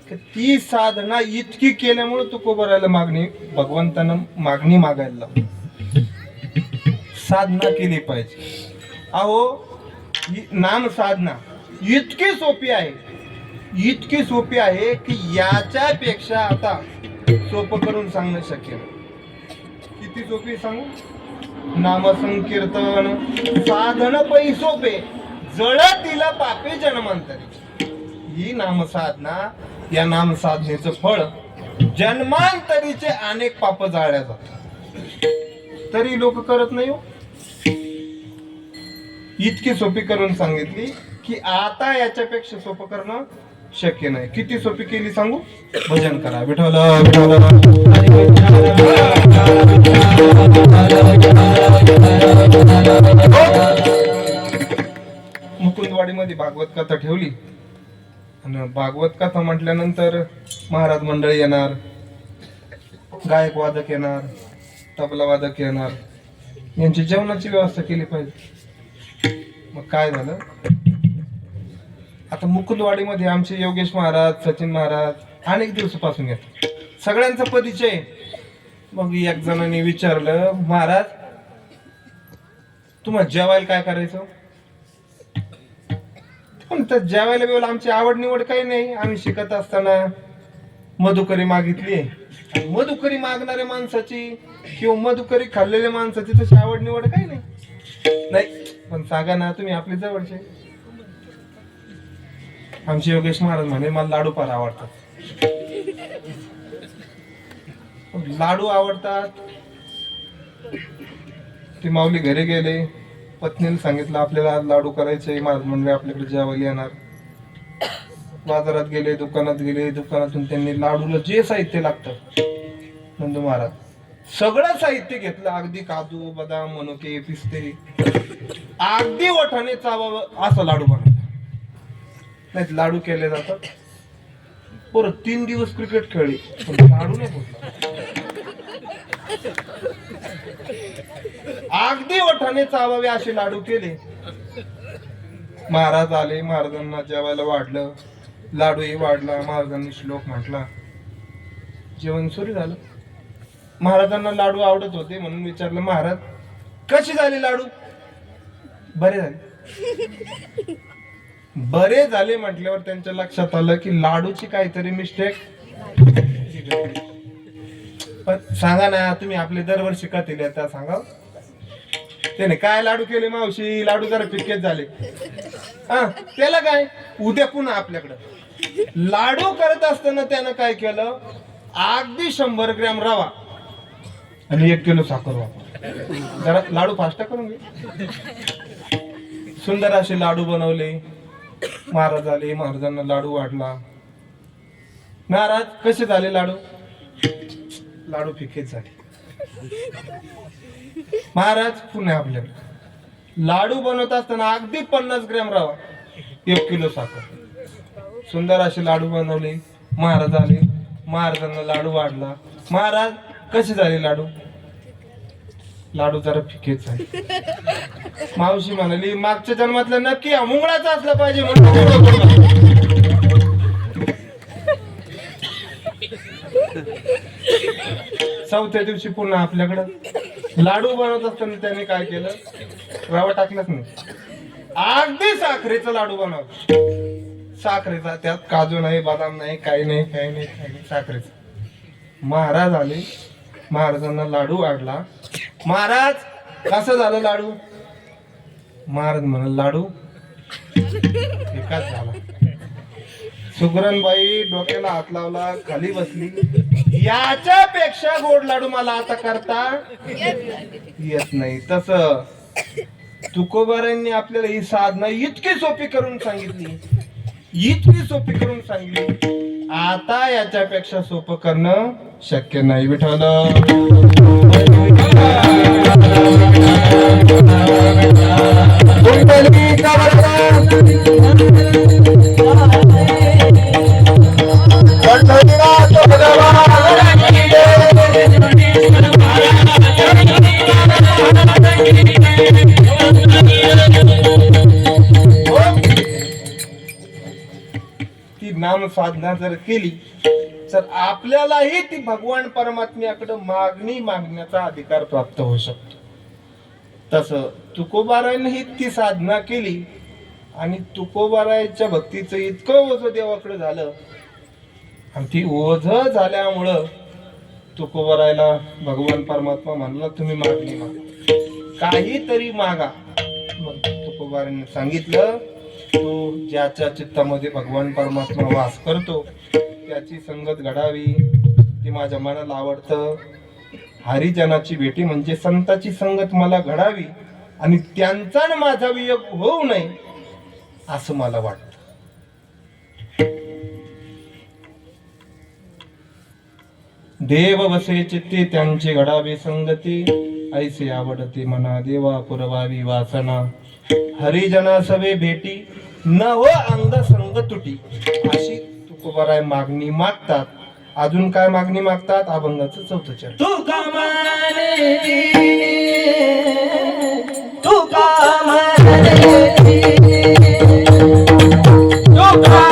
की ती साधना इतकी केल्यामुळे तुकोबारायला भगवंतानं मागणी मागायला लावली. साधना केली पाहिजे. अहो ही नाम साधना इतकी सोपी आहे, इतकी सोपी आहे की याच्यापेक्षा आता सोपं करून सांगणं शक्य नाही. किती सोपी सांगू? नाम संकीर्तन साधन पै सोपे, जळतीला पापे जन्मांतरी. ही नाम साधना, या नाम साधनेचं फळ जन्मांतरीचे अनेक पाप जाळल्या जातात, तरी लोक करत नाही हो. इतकी सोपी करून सांगितली की आता याच्यापेक्षा सोपं करणं शक्य नाही. किती सोपी केली सांगू? भजन करा विठ्ठल मुकुंदवाडीमध्ये भागवत कथा ठेवली आणि भागवत कथा म्हटल्यानंतर महाराज मंडळी येणार, गायक वादक येणार, तबला वादक येणार, यांची जेवणाची व्यवस्था केली पाहिजे. मग काय झालं, आता मुकुंदवाडीमध्ये आमचे योगेश महाराज, सचिन महाराज अनेक दिवसापासून येतात, सगळ्यांचा परिचय. मग एक जणांनी विचारलं, महाराज तुम्हाला जेवायला काय करायचं? पण तर जेवायला वेळेला आमची आवड निवड काही नाही. आम्ही शिकत असताना मधुकरी मागितली, मधुकरी मागणाऱ्या माणसाची किंवा मधुकरी खाल्लेल्या माणसाची तशी आवड निवड काही नाही. पण सांगा ना, तुम्ही आपले जवळचे. आमचे योगेश महाराज म्हणे मला लाडू फार आवडतात. लाडू आवडतात. ते माऊली घरी गेले, पत्नीने सांगितलं आपल्याला आज लाडू करायचे, महाराज म्हणले आपल्याकडे जेवायला येणार. बाजारात गेले, दुकानात गेले, दुकानातून त्यांनी लाडूला जे साहित्य लागतं, नंदू महाराज सगळं साहित्य घेतलं, अगदी काजू बदाम मनुके पिस्ते, अगदी वठाने चावावं असं लाडू बनवलं. नाही लाडू केले जातात. परत 3 दिवस क्रिकेट खेळली, पण लाडू नाही फुटला. अगदी वठाने चावावे असे लाडू केले. महाराज आले, महाराजांना जेवायला वाढलं, लाडूही वाढला, महाराजांनी श्लोक म्हटला, जेवण सुरू झालं. महाराजांना लाडू आवडत होते म्हणून विचारलं, महाराज कशी झाली लाडू? बरे झाले. बरे झाले म्हटल्यावर त्यांच्या लक्षात आलं की लाडूची काहीतरी मिस्टेक. पण सांगा ना, तुम्ही आपले दरवर्षी का दिले त्या सांगा. त्याने काय लाडू केले मावशी? लाडू जरा फिक्केच झाले. त्याला काय, उद्या पुन्हा आपल्याकडं लाडू करत असताना त्यानं काय केलं, अगदी 100 ग्रॅम रवा आणि 1 किलो साखर वापर. जरा लाडू फास्ट करून घे. सुंदर असे लाडू बनवले. महाराज आले, महाराजांना लाडू वाढला. महाराज कसे झाले लाडू? लाडू फिकेच झाले. महाराज पुन्हा आपल्याकडे लाडू बनवत असताना अगदी 50 ग्रॅम रवा 1 किलो साखर. सुंदर असे लाडू बनवले. महाराज आले, महाराजांना लाडू वाढला. महाराज कसे झाले लाडू? लाडू जरा फिकेच झाले. मावशी म्हणाली मागच्या जन्मातलं नक्की मुंगळाचा असला पाहिजे म्हणून. चौथ्या दिवशी पुन्हा आपल्याकडं लाडू बनवत असताना त्याने काय केलं, रवा टाकलाच नाही, अगदी साखरेचा लाडू बनवला. साखरेचा, त्यात काजू नाही, बदाम नाही, काही नाही, काही नाही, काही नाही, साखरेचा. महाराज आले, महाराजांना लाडू वाढला. महाराज कसं झालं लाडू? महाराज म्हणाल लाडू एकाच झाला. सुगरणबाई डोक्याला हात लावला, खाली बसली. याच्यापेक्षा गोड लाडू मला आता करता येत नाही. तस तुकोबारांनी आपल्याला ही साधना इतकी सोपी करून सांगितली, इतकी सोपी करून सांगितली, आता याच्यापेक्षा सोपं करणं शक्य नाही. विठ्ठल आपण साधना जर केली तर आपल्यालाही ती भगवान परमात्म्याकडे मागणी मागण्याचा अधिकार प्राप्त होऊ शकतो. तसं तुकोबारायनेही ती साधना केली आणि तुकोबारायच्या भक्तीचं इतकं ओझं देवाकडे झालं आणि ती ओझं झाल्यामुळं तुकोबारायला भगवान परमात्मा म्हणला तुम्ही मागणी मागा, काहीतरी मागा. मग तुकोबारायने सांगितलं तू ज्याच्या चित्तामध्ये भगवान परमात्मा वास करतो त्याची संगत घडावी, ती माझ्या मनाला आवडतं. हरिजनाची भेटी म्हणजे संताची संगत मला घडावी आणि त्यांचा न माझा वियोग होऊ नये असं मला वाटतं. देव वसे चित्ते त्यांची घडावे संगती, ऐसे आवडते मना देवा पुरवावी वासना. हरिजना सवे भेटी न हो अंग संग तुटी, अशी तुकोबाराय मागणी मागतात. अजून काय मागणी मागतात? अभंगाचं 4थं चरण. तुका माने तुका माने तुका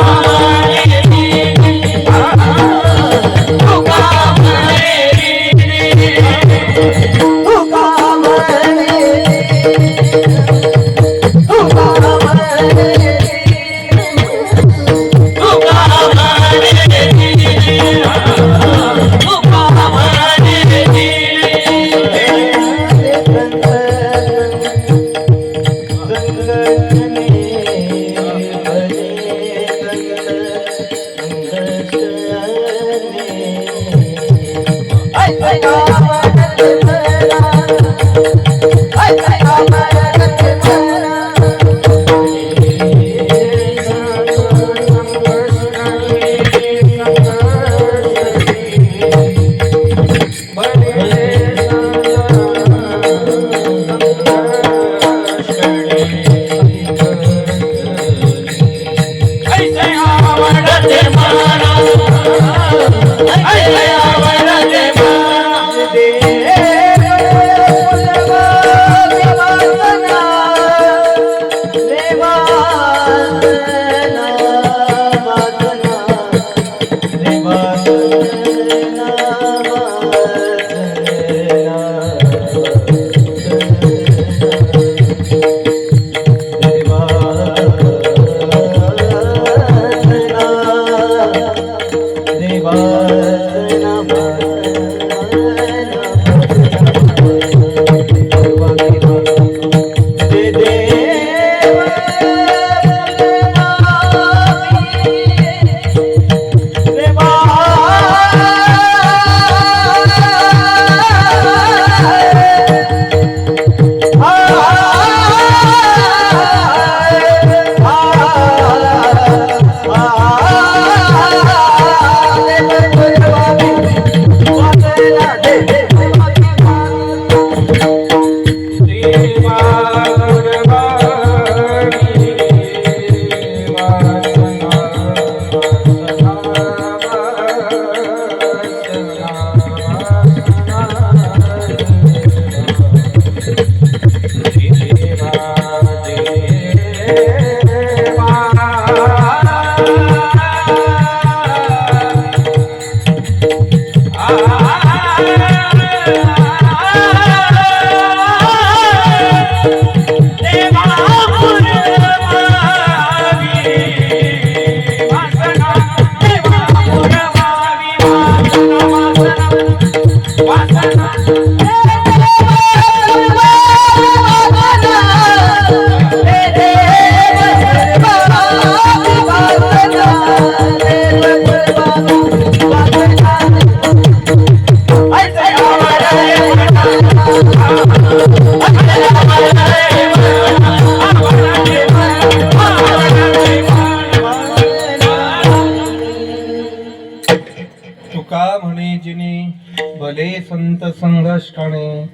भले संत संघष्टाने.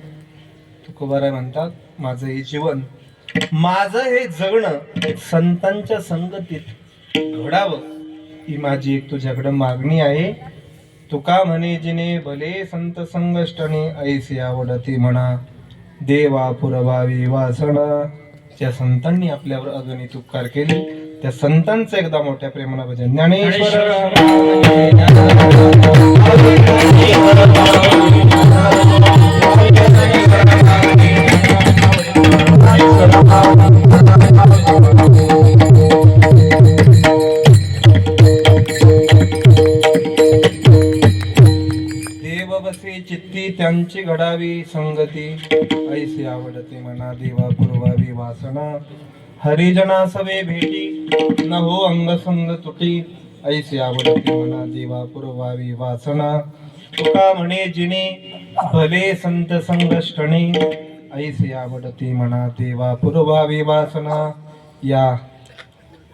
तुकोबाराय म्हणतात माझं हे जीवन, माझं हे जगणं संतांच्या संगतीत घडावं ही माझी एक तुझ्याकडे मागणी आहे. तुका म्हणे जिने भले संत संघष्टाने, ऐसे आवडते म्हणा देवा पुरवावी वासना. ज्या संतांनी आपल्यावर अगणित उपकार केले त्या संतांचं एकदा मोठ्या प्रेमानं भजन. ज्ञानेश्वर देव बसे चित्ती त्यांची घडावी संगती, ऐसे आवडते मना देवा पुरवावी वासना, हरिजना सवे भेटी न हो अंग संग तुटी, ऐसे आवडते मना देवा पुरवावी वासना, तुका म्हणे जिने भले संत संगष्टणे, ऐसे आवडते मना देवा पुरवावी वासना. या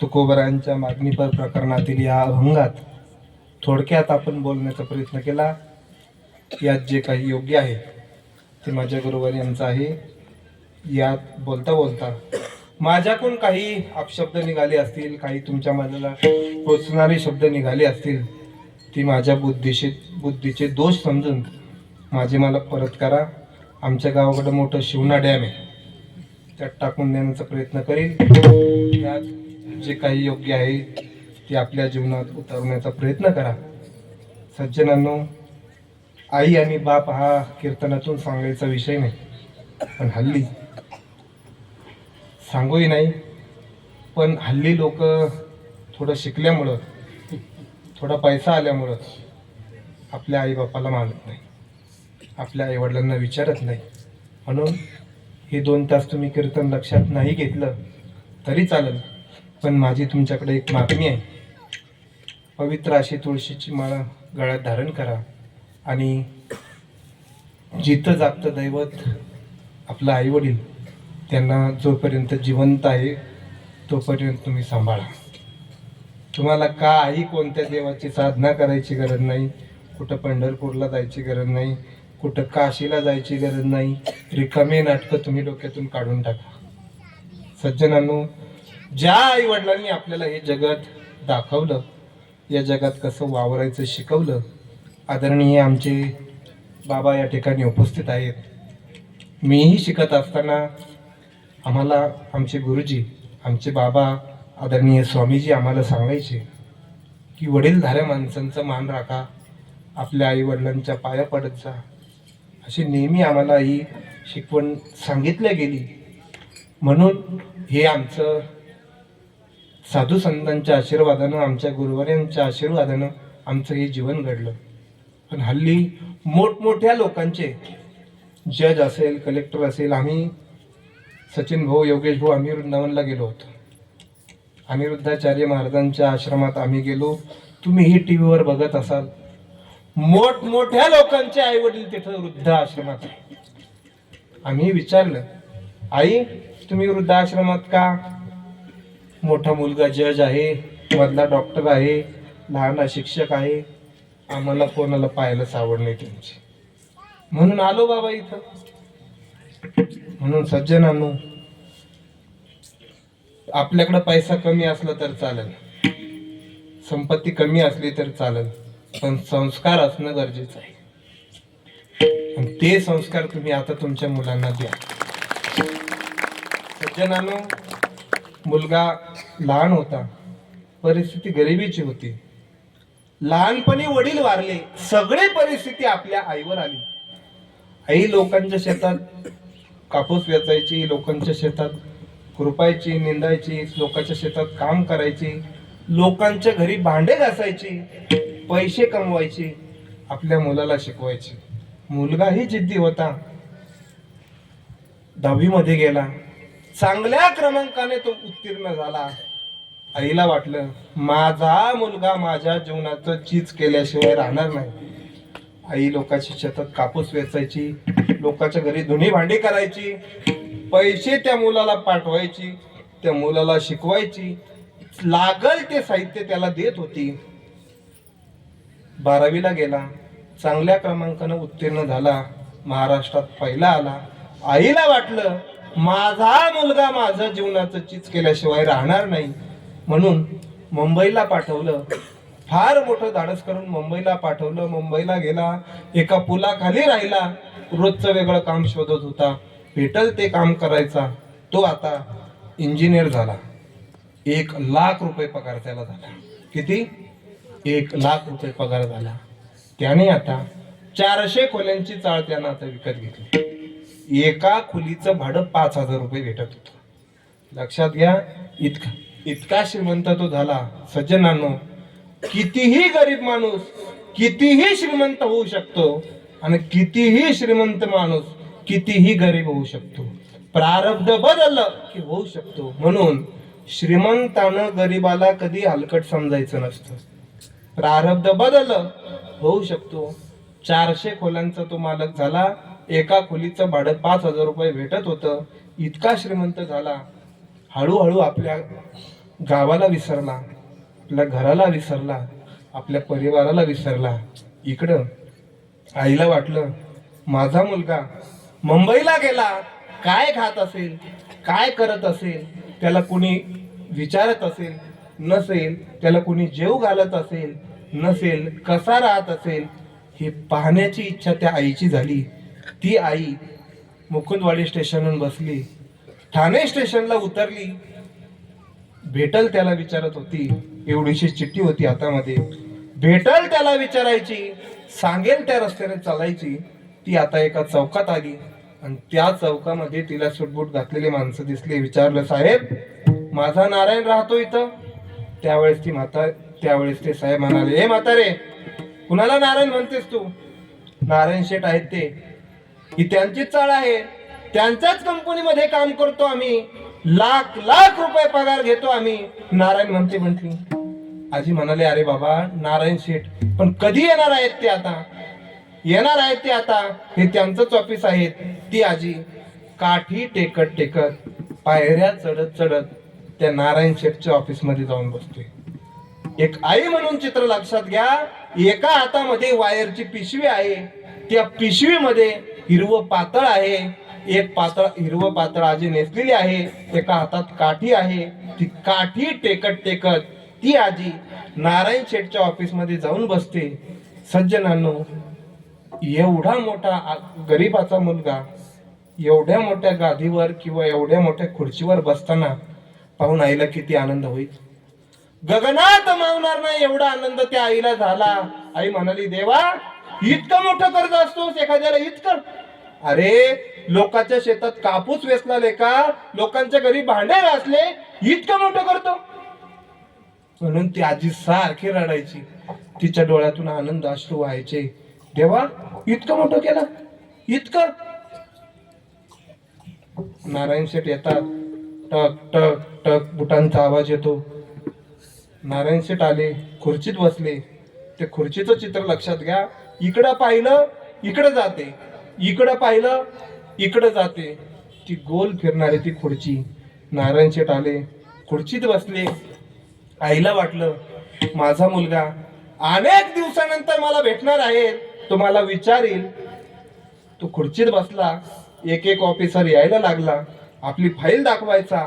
तुकोबरांच्या मागणीपर प्रकरणातील या अभंगात थोडक्यात आपण बोलण्याचा प्रयत्न केला. यात जे काही योग्य आहे ते माझ्या गुरुवर यांचं आहे. यात बोलता बोलता माझ्याकडून काही अपशब्द निघाले असतील, काही तुमच्या मनाला टोचणारे शब्द निघाले असतील, ती माझ्या बुद्धीचे दोष समजून माझे मला परत करा. आमच्या गावाकडं मोठं शिवना डॅम आहे, त्यात टाकून देण्याचा प्रयत्न करील. यात जे काही योग्य आहे ते आपल्या जीवनात उतरवण्याचा प्रयत्न करा. सज्जनांनो, आई आणि बाप हा कीर्तनातून सांगायचा विषय नाही, पण हल्ली सांगूही नाही. पण हल्ली लोक थोडं शिकल्यामुळं, थोडा पैसा आल्यामुळं आपल्या आईबापाला मानत नाही, आपल्या आईवडिलांना विचारत नाही. म्हणून हे 2 तास तुम्ही कीर्तन लक्षात नाही घेतलं तरी चालेल, पण माझी तुमच्याकडे एक मागणी आहे. पवित्र अशी तुळशीची माळा गळ्यात धारण करा आणि जिथं जागतं दैवत आपलं आईवडील, त्यांना जोपर्यंत जिवंत आहे तोपर्यंत तुम्ही सांभाळा. तुम्हाला काही कोणत्या देवाची साधना करायची गरज नाही, कुठं पंढरपूरला जायची गरज नाही, कुठं काशीला जायची गरज नाही. रिकामे नाटकं तुम्ही डोक्यातून काढून टाका. सज्जनांनो, ज्या आई वडिलांनी आपल्याला हे जगत दाखवलं, या जगात कसं वावरायचं शिकवलं, आदरणीय आमचे बाबा या ठिकाणी उपस्थित आहेत. मीही शिकत असताना आम्हाला आमचे गुरुजी, आमचे बाबा आदरणीय स्वामीजी आम्हाला सांगायचे की वडीलधाऱ्या माणसांचा मान राखा, आपल्या आई वडिलांच्या पाया पडत जा, अशी नेहमी आम्हाला ही शिकवण सांगितल्या गेली. म्हणून हे आमचं साधू संतांच्या आशीर्वादानं, आमच्या गुरुवर्यांच्या आशीर्वादानं आमचं हे जीवन घडलं. पण हल्ली मोठमोठ्या लोकांचे, जज असेल, कलेक्टर असेल, आम्ही सचिन भाऊ, योगेश भाऊ, आम्ही वृंदावनला गेलो होतो. अनिरुद्धाचार्य महाराजांच्या आश्रमात आम्ही गेलो. तुम्हीही टी व्हीवर बघत असाल, मोठमोठ्या लोकांचे आई वडील तिथं वृद्ध आश्रमात आहे. आम्ही विचारलं, आई तुम्ही वृद्ध आश्रमात का? मोठा मुलगा जज आहे, मधला डॉक्टर आहे, लहान शिक्षक आहे, आम्हाला कोणाला पाहायलाच आवड नाही तुमची, म्हणून आलो बाबा इथं. म्हणून सज्जनांनो, आपल्याकडे पैसा कमी असला तर चालेल, संपत्ती कमी असली तर चालेल, पण संस्कार असणं गरजेचं आहे. आणि ते संस्कार तुम्ही आता तुमच्या मुलांना द्या. सज्जनांनो, मुलगा लहान होता, परिस्थिती गरिबीची होती, लहानपणी वडील वारले, सगळी परिस्थिती आपल्या आईवर आली. आई लोकांच्या शेतात कापूस वेचायची, लोकांच्या शेतात खुरपायची, निंदायची, लोकांच्या शेतात काम करायची, लोकांच्या घरी भांडे घासायची, पैसे कमवायची, आपल्या मुलाला शिकवायची. मुलगाही जिद्दी होता, 10वी मध्ये गेला, चांगल्या क्रमांकाने तो उत्तीर्ण झाला. आईला वाटलं माझा मुलगा माझ्या जीवनाचं चीज केल्याशिवाय राहणार नाही. आई लोकांच्या शेतात कापूस वेचायची, लोकांच्या घरी धुणी भांडी करायची, पैसे त्या मुलाला पाठवायची, त्या मुलाला शिकवायची, लागल ते साहित्य त्याला देत होती. 12वीला गेला, चांगल्या क्रमांकानं उत्तीर्ण झाला, महाराष्ट्रात पहिला आला. आईला वाटलं माझा मुलगा माझं जीवनाचं चीज केल्याशिवाय राहणार नाही, म्हणून मुंबईला पाठवलं. फार मोठं धाडस करून मुंबईला पाठवलं. मुंबईला गेला, एका पुलाखाली राहिला, रोजचं वेगळं काम शोधत होता, भेटल ते काम करायचा. तो आता इंजिनियर झाला. 1,00,000 पगार त्याला झाला. किती? 1,00,000 पगार झाला. त्याने आता 400 खोल्यांची चाळ त्यानं आता विकत घेतली. एका खोलीचं भाडं 5,000 रुपये भेटत होतं. लक्षात घ्या, इतका श्रीमंत तो झाला. सज्जनांनो, कितीही गरीब माणूस कितीही श्रीमंत होऊ शकतो आणि कितीही श्रीमंत माणूस कितीही गरीब होऊ शकतो. प्रारब्ध बदललं की होऊ शकतो. म्हणून श्रीमंतानं गरीबाला कधी हलकट समजायचं नसतं. प्रारब्ध बदललं होऊ शकतो. 400 खोल्यांचा तो मालक झाला. एका खोलीचं भाडं 5,000 रुपये भेटत होतं. इतका श्रीमंत झाला. हळूहळू आपल्या गावाला विसरला, आपल्या घराला विसरला, आपल्या परिवाराला विसरला. इकडं आईला वाटलं माझा मुलगा मुंबईला गेला, काय खात असेल, काय करत असेल, त्याला कुणी विचारत असेल नसेल, त्याला कुणी जेव घालत असेल नसेल, कसा राहत असेल, हे पाहण्याची इच्छा त्या आईची झाली. ती आई मुकुंदवाडी स्टेशनवर बसली, ठाणे स्टेशनला उतरली. भेटल त्याला विचारत होती. एवढीशी चिठ्ठी होती हातामध्ये. भेटल त्याला विचारायची, सांगेल त्या रस्त्याने चालायची. ती आता एका चौकात आली आणि त्या चौकामध्ये तिला सुटबूट घातलेली माणसं दिसली. विचारलं, साहेब माझा नारायण राहतो इथं? त्यावेळेस ते साहेब म्हणाले, हे म्हातारे, कुणाला नारायण म्हणतेस तू? नारायण शेठ आहेत ते, ही त्यांचीच चाळ आहे, त्यांच्याच कंपनीमध्ये काम करतो आम्ही, लाख लाख रुपये पगार घेतो आम्ही. नारायण म्हटली. आजी म्हणाले, अरे बाबा नारायण शेठ, पण कधी येणार आहेत ते? आता येणार आहेत ते आता, हे त्यांचंच ऑफिस आहे. ती आजी काठी टेकत पायऱ्या चढत त्या नारायण शेठच्या ऑफिस मध्ये जाऊन बसते. एक आई म्हणून चित्र लक्षात घ्या. एका हातामध्ये वायरची पिशवी आहे, त्या पिशवीमध्ये हिरवं पातळ आहे. एक हिरवं पातळ आजी नेसलेली आहे. एका हातात काठी आहे. ती काठी टेकत ती आजी नारायण शेठच्या ऑफिस मध्ये जाऊन बसते. सज्जनांनो, एवढा मोठा गरीबाचा मुलगा एवढ्या मोठ्या गादीवर किंवा एवढ्या मोठ्या खुर्चीवर बसताना पाहून आईला किती आनंद होईल. गगनात मावणार नाही एवढा आनंद त्या आईला झाला. आई म्हणाली, देवा इतकं मोठं कर्ज असतोस एखाद्याला इतकं? अरे लोकांच्या शेतात कापूस वेचला लेका, लोकांच्या घरी भांडे घासले, इतकं मोठं करतो? म्हणून ती आजी सारखी रडायची. तिच्या डोळ्यातून आनंद अश्रू व्हायचे. देवा इतकं मोठं केलं, इतकं? नारायण शेठ येतात. टक टक टक बुटांचा आवाज येतो. नारायण शेठ आले, खुर्चीत बसले. ते खुर्चीचं चित्र लक्षात घ्या. इकडं पाहिलं इकडं जाते, इकडं पाहिलं इकडं जाते. ती गोल फिरणारी ती खुर्ची. नारायण शेठ आले, खुर्चीत बसले. आईला वाटलं माझा मुलगा अनेक दिवसानंतर मला भेटणार आहे, तो मला विचारील. तो खुर्चीत बसला. एक ऑफिसर यायला लागला. आपली फाईल दाखवायचा.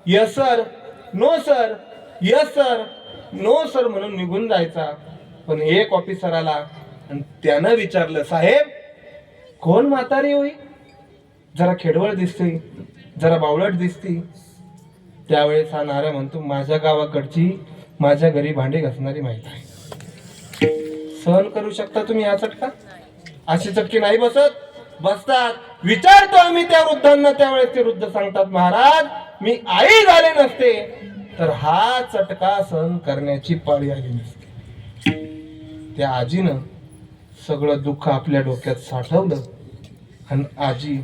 Yes sir, no sir, yes sir, no sir म्हणून निघून जायचा. पण एक ऑफिसर आला आणि त्यानं विचारलं, साहेब कोण म्हातारी होई? जरा खेडवळ दिसते, जरा बावळट दिसते. त्यावेळेस हा नाऱ्या म्हणतो, माझ्या गावाकडची माझ्या घरी भांडे घासणारी माहिती आहे. सहन करू शकता तुम्ही हा चटका? अशी चटकी नाही बसतात. विचारतो आम्ही त्या वृद्धांना. त्यावेळेस ते वृद्ध सांगतात, महाराज मी आई झाले नसते तर हा चटका सहन करण्याची पाळी आली नसते. त्या आजीनं सगळं दुःख आपल्या डोक्यात साठवलं आणि आजी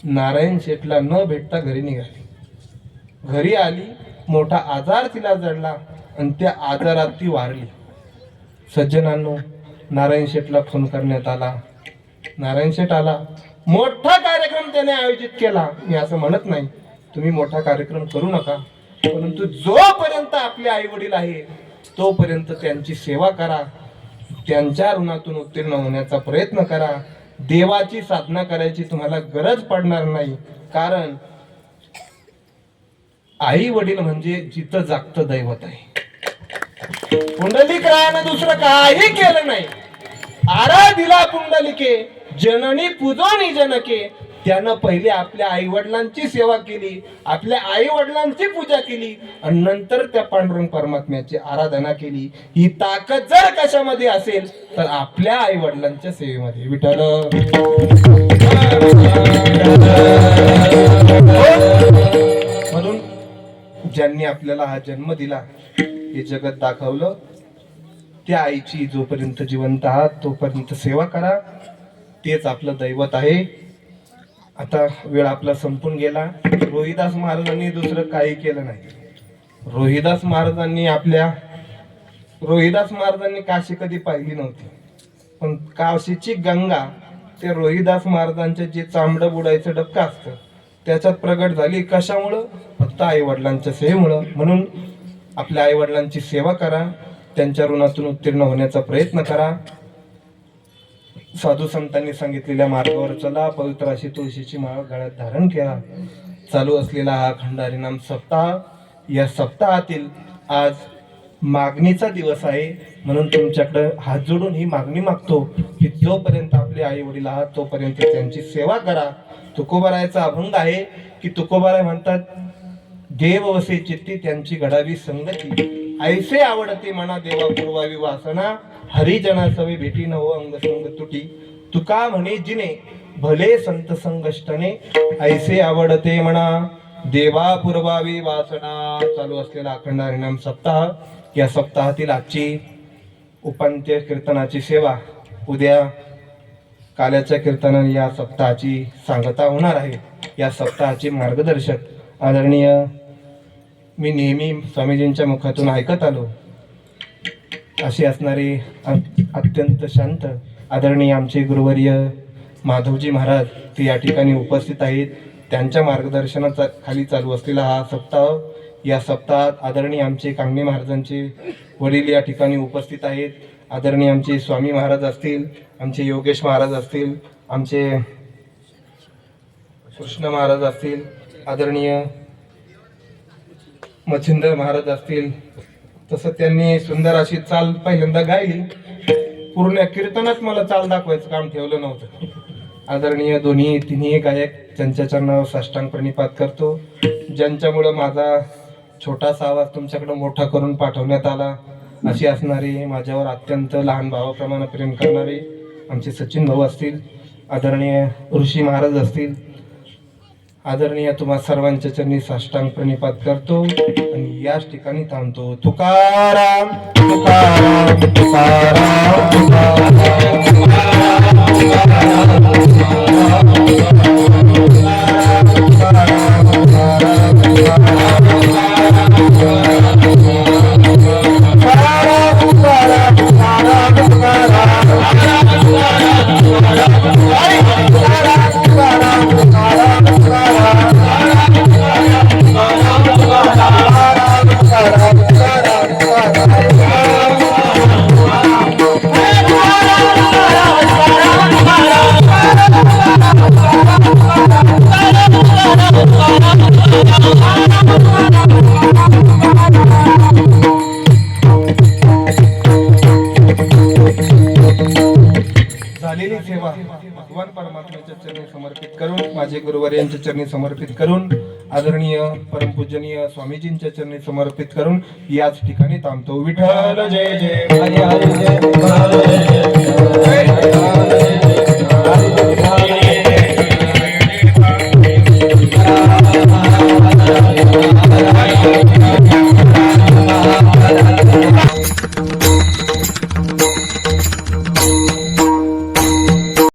नारायण शेठला न भेटता घरी निघाली. घरी आली, मोठा आजार तिला जडला आणि त्या आजारात ती वारली. सज्जनांनो, नारायण शेठला फोन करण्यात आला. नारायण शेठ आला. मोठा कार्यक्रम त्याने आयोजित केला. मी असं म्हणत नाही तुम्ही मोठा कार्यक्रम करू नका, परंतु जोपर्यंत आपले आई वडील आहे तोपर्यंत त्यांची सेवा करा, त्यांच्या ऋणातून उत्तीर्ण होण्याचा प्रयत्न करा. देवाची साधना करायची तुम्हाला गरज पडणार नाही, कारण आई वडील म्हणजे जिथं जागतं दैवत आहे. पुंडलिक रायानं दुसरं काही केलं नाही. आराधिला पुंडलिके जननी पूजोनी जनके त्यानं पहिले आपल्या आई वडिलांची सेवा केली, आपल्या आई वडिलांची पूजा केली आणि नंतर त्या पांडुरंग परमात्म्याची आराधना केली. ही ताकद जर कशामध्ये असेल तर आपल्या आई वडिलांच्या सेवेमध्ये. विठ्ठल म्हणून ज्यांनी आपल्याला हा जन्म दिला, हे जगत दाखवलं, त्या आईची जोपर्यंत जिवंत आहात तोपर्यंत सेवा करा. तेच आपलं दैवत आहे. आता वेळ आपला संपून गेला. रोहिदास महाराजांनी दुसरं काही केलं नाही. रोहिदास महाराजांनी काशी कधी पाहिली नव्हती, पण काशीची गंगा ते रोहिदास महाराजांचे जे चांबडं बुडायचं डबकं असतं त्याच्यात प्रगट झाली. कशामुळं? फक्त आई वडिलांच्या सेवेमुळं. म्हणून आपल्या आई वडिलांची सेवा करा, त्यांच्या ऋणातून उत्तीर्ण होण्याचा प्रयत्न करा. साधू संतांनी सांगितलेल्या मार्गावर चला. पवित्र अशी तुळशीची माळ गळ्यात धारण केला. चालू असलेला हा अखंड हरिनाम सप्ताह, या सप्ताहातील आज मागणीचा दिवस आहे. म्हणून तुमच्याकडे हात जोडून ही मागणी मागतो की जोपर्यंत आपले आई वडील आहात तोपर्यंत त्यांची सेवा करा. तुकोबारायचा अभंग आहे की तुकोबाराय म्हणतात, देव वसे चित्ती त्यांची घडावी संगती, ऐसे आवडते मना देवा पूर्वावी वासना, हरिजना सवे भेटी न हो अंग संग तुटी, तुका म्हणे जिने भले संत संगष्टने, ऐसे आवडते म्हणा देवा पूर्वावी वासना. चालू असलेला अखंड हरिनाम सप्ताह, या सप्ताहातील आजची उपांत्य कीर्तनाची सेवा उद्या काल्याच्या कीर्तनाने या सप्ताहाची सांगता होणार आहे. या सप्ताहाचे मार्गदर्शक आदरणीय, मी नेहमी स्वामीजींच्या मुखातून ऐकत आलो असे असणारे अत्यंत शांत आदरणीय आमचे गुरुवर्य माधवजी महाराज ते या ठिकाणी उपस्थित आहेत. त्यांच्या मार्गदर्शनाचा खाली चालू असलेला हा सप्ताह, या सप्ताहात आदरणीय आमचे कांगणे महाराजांचे वडील या ठिकाणी उपस्थित आहेत. आदरणीय आमचे स्वामी महाराज असतील, आमचे योगेश महाराज असतील, आमचे कृष्ण महाराज असतील, आदरणीय मच्छिंद्र महाराज असतील. तसं त्यांनी सुंदर अशी चाल पहिल्यांदा गायली. पूर्ण कीर्तनात मला चाल दाखवायचं काम ठेवलं नव्हतं. आदरणीय दोन्ही तिन्ही गायक त्यांच्या चरणावर साष्टांग प्रणिपात करतो, ज्यांच्यामुळं माझा छोटासा आवाज तुमच्याकडे मोठा करून पाठवण्यात आला. अशी असणारी माझ्यावर अत्यंत लहान भावाप्रमाणे प्रेम करणारे आमचे सचिन भाऊ असतील, आदरणीय ऋषी महाराज असतील, आदरणीय तुम्हा सर्वांच्या चरणी साष्टांग प्रणिपात करतो आणि याच ठिकाणी थांबतो. तुकाराम तुकाराम तुकाराम झालेली सेवा भगवान परमात्म्याच्या चरणी समर्पित करून, माझे गुरुवार यांच्या चरणी समर्पित करून, आदरणीय परमपूजनीय स्वामीजींच्या चरणी समर्पित करून याच ठिकाणी थांबतो. विठ्ठल जय जय, हरी हरी जय, हरी जय.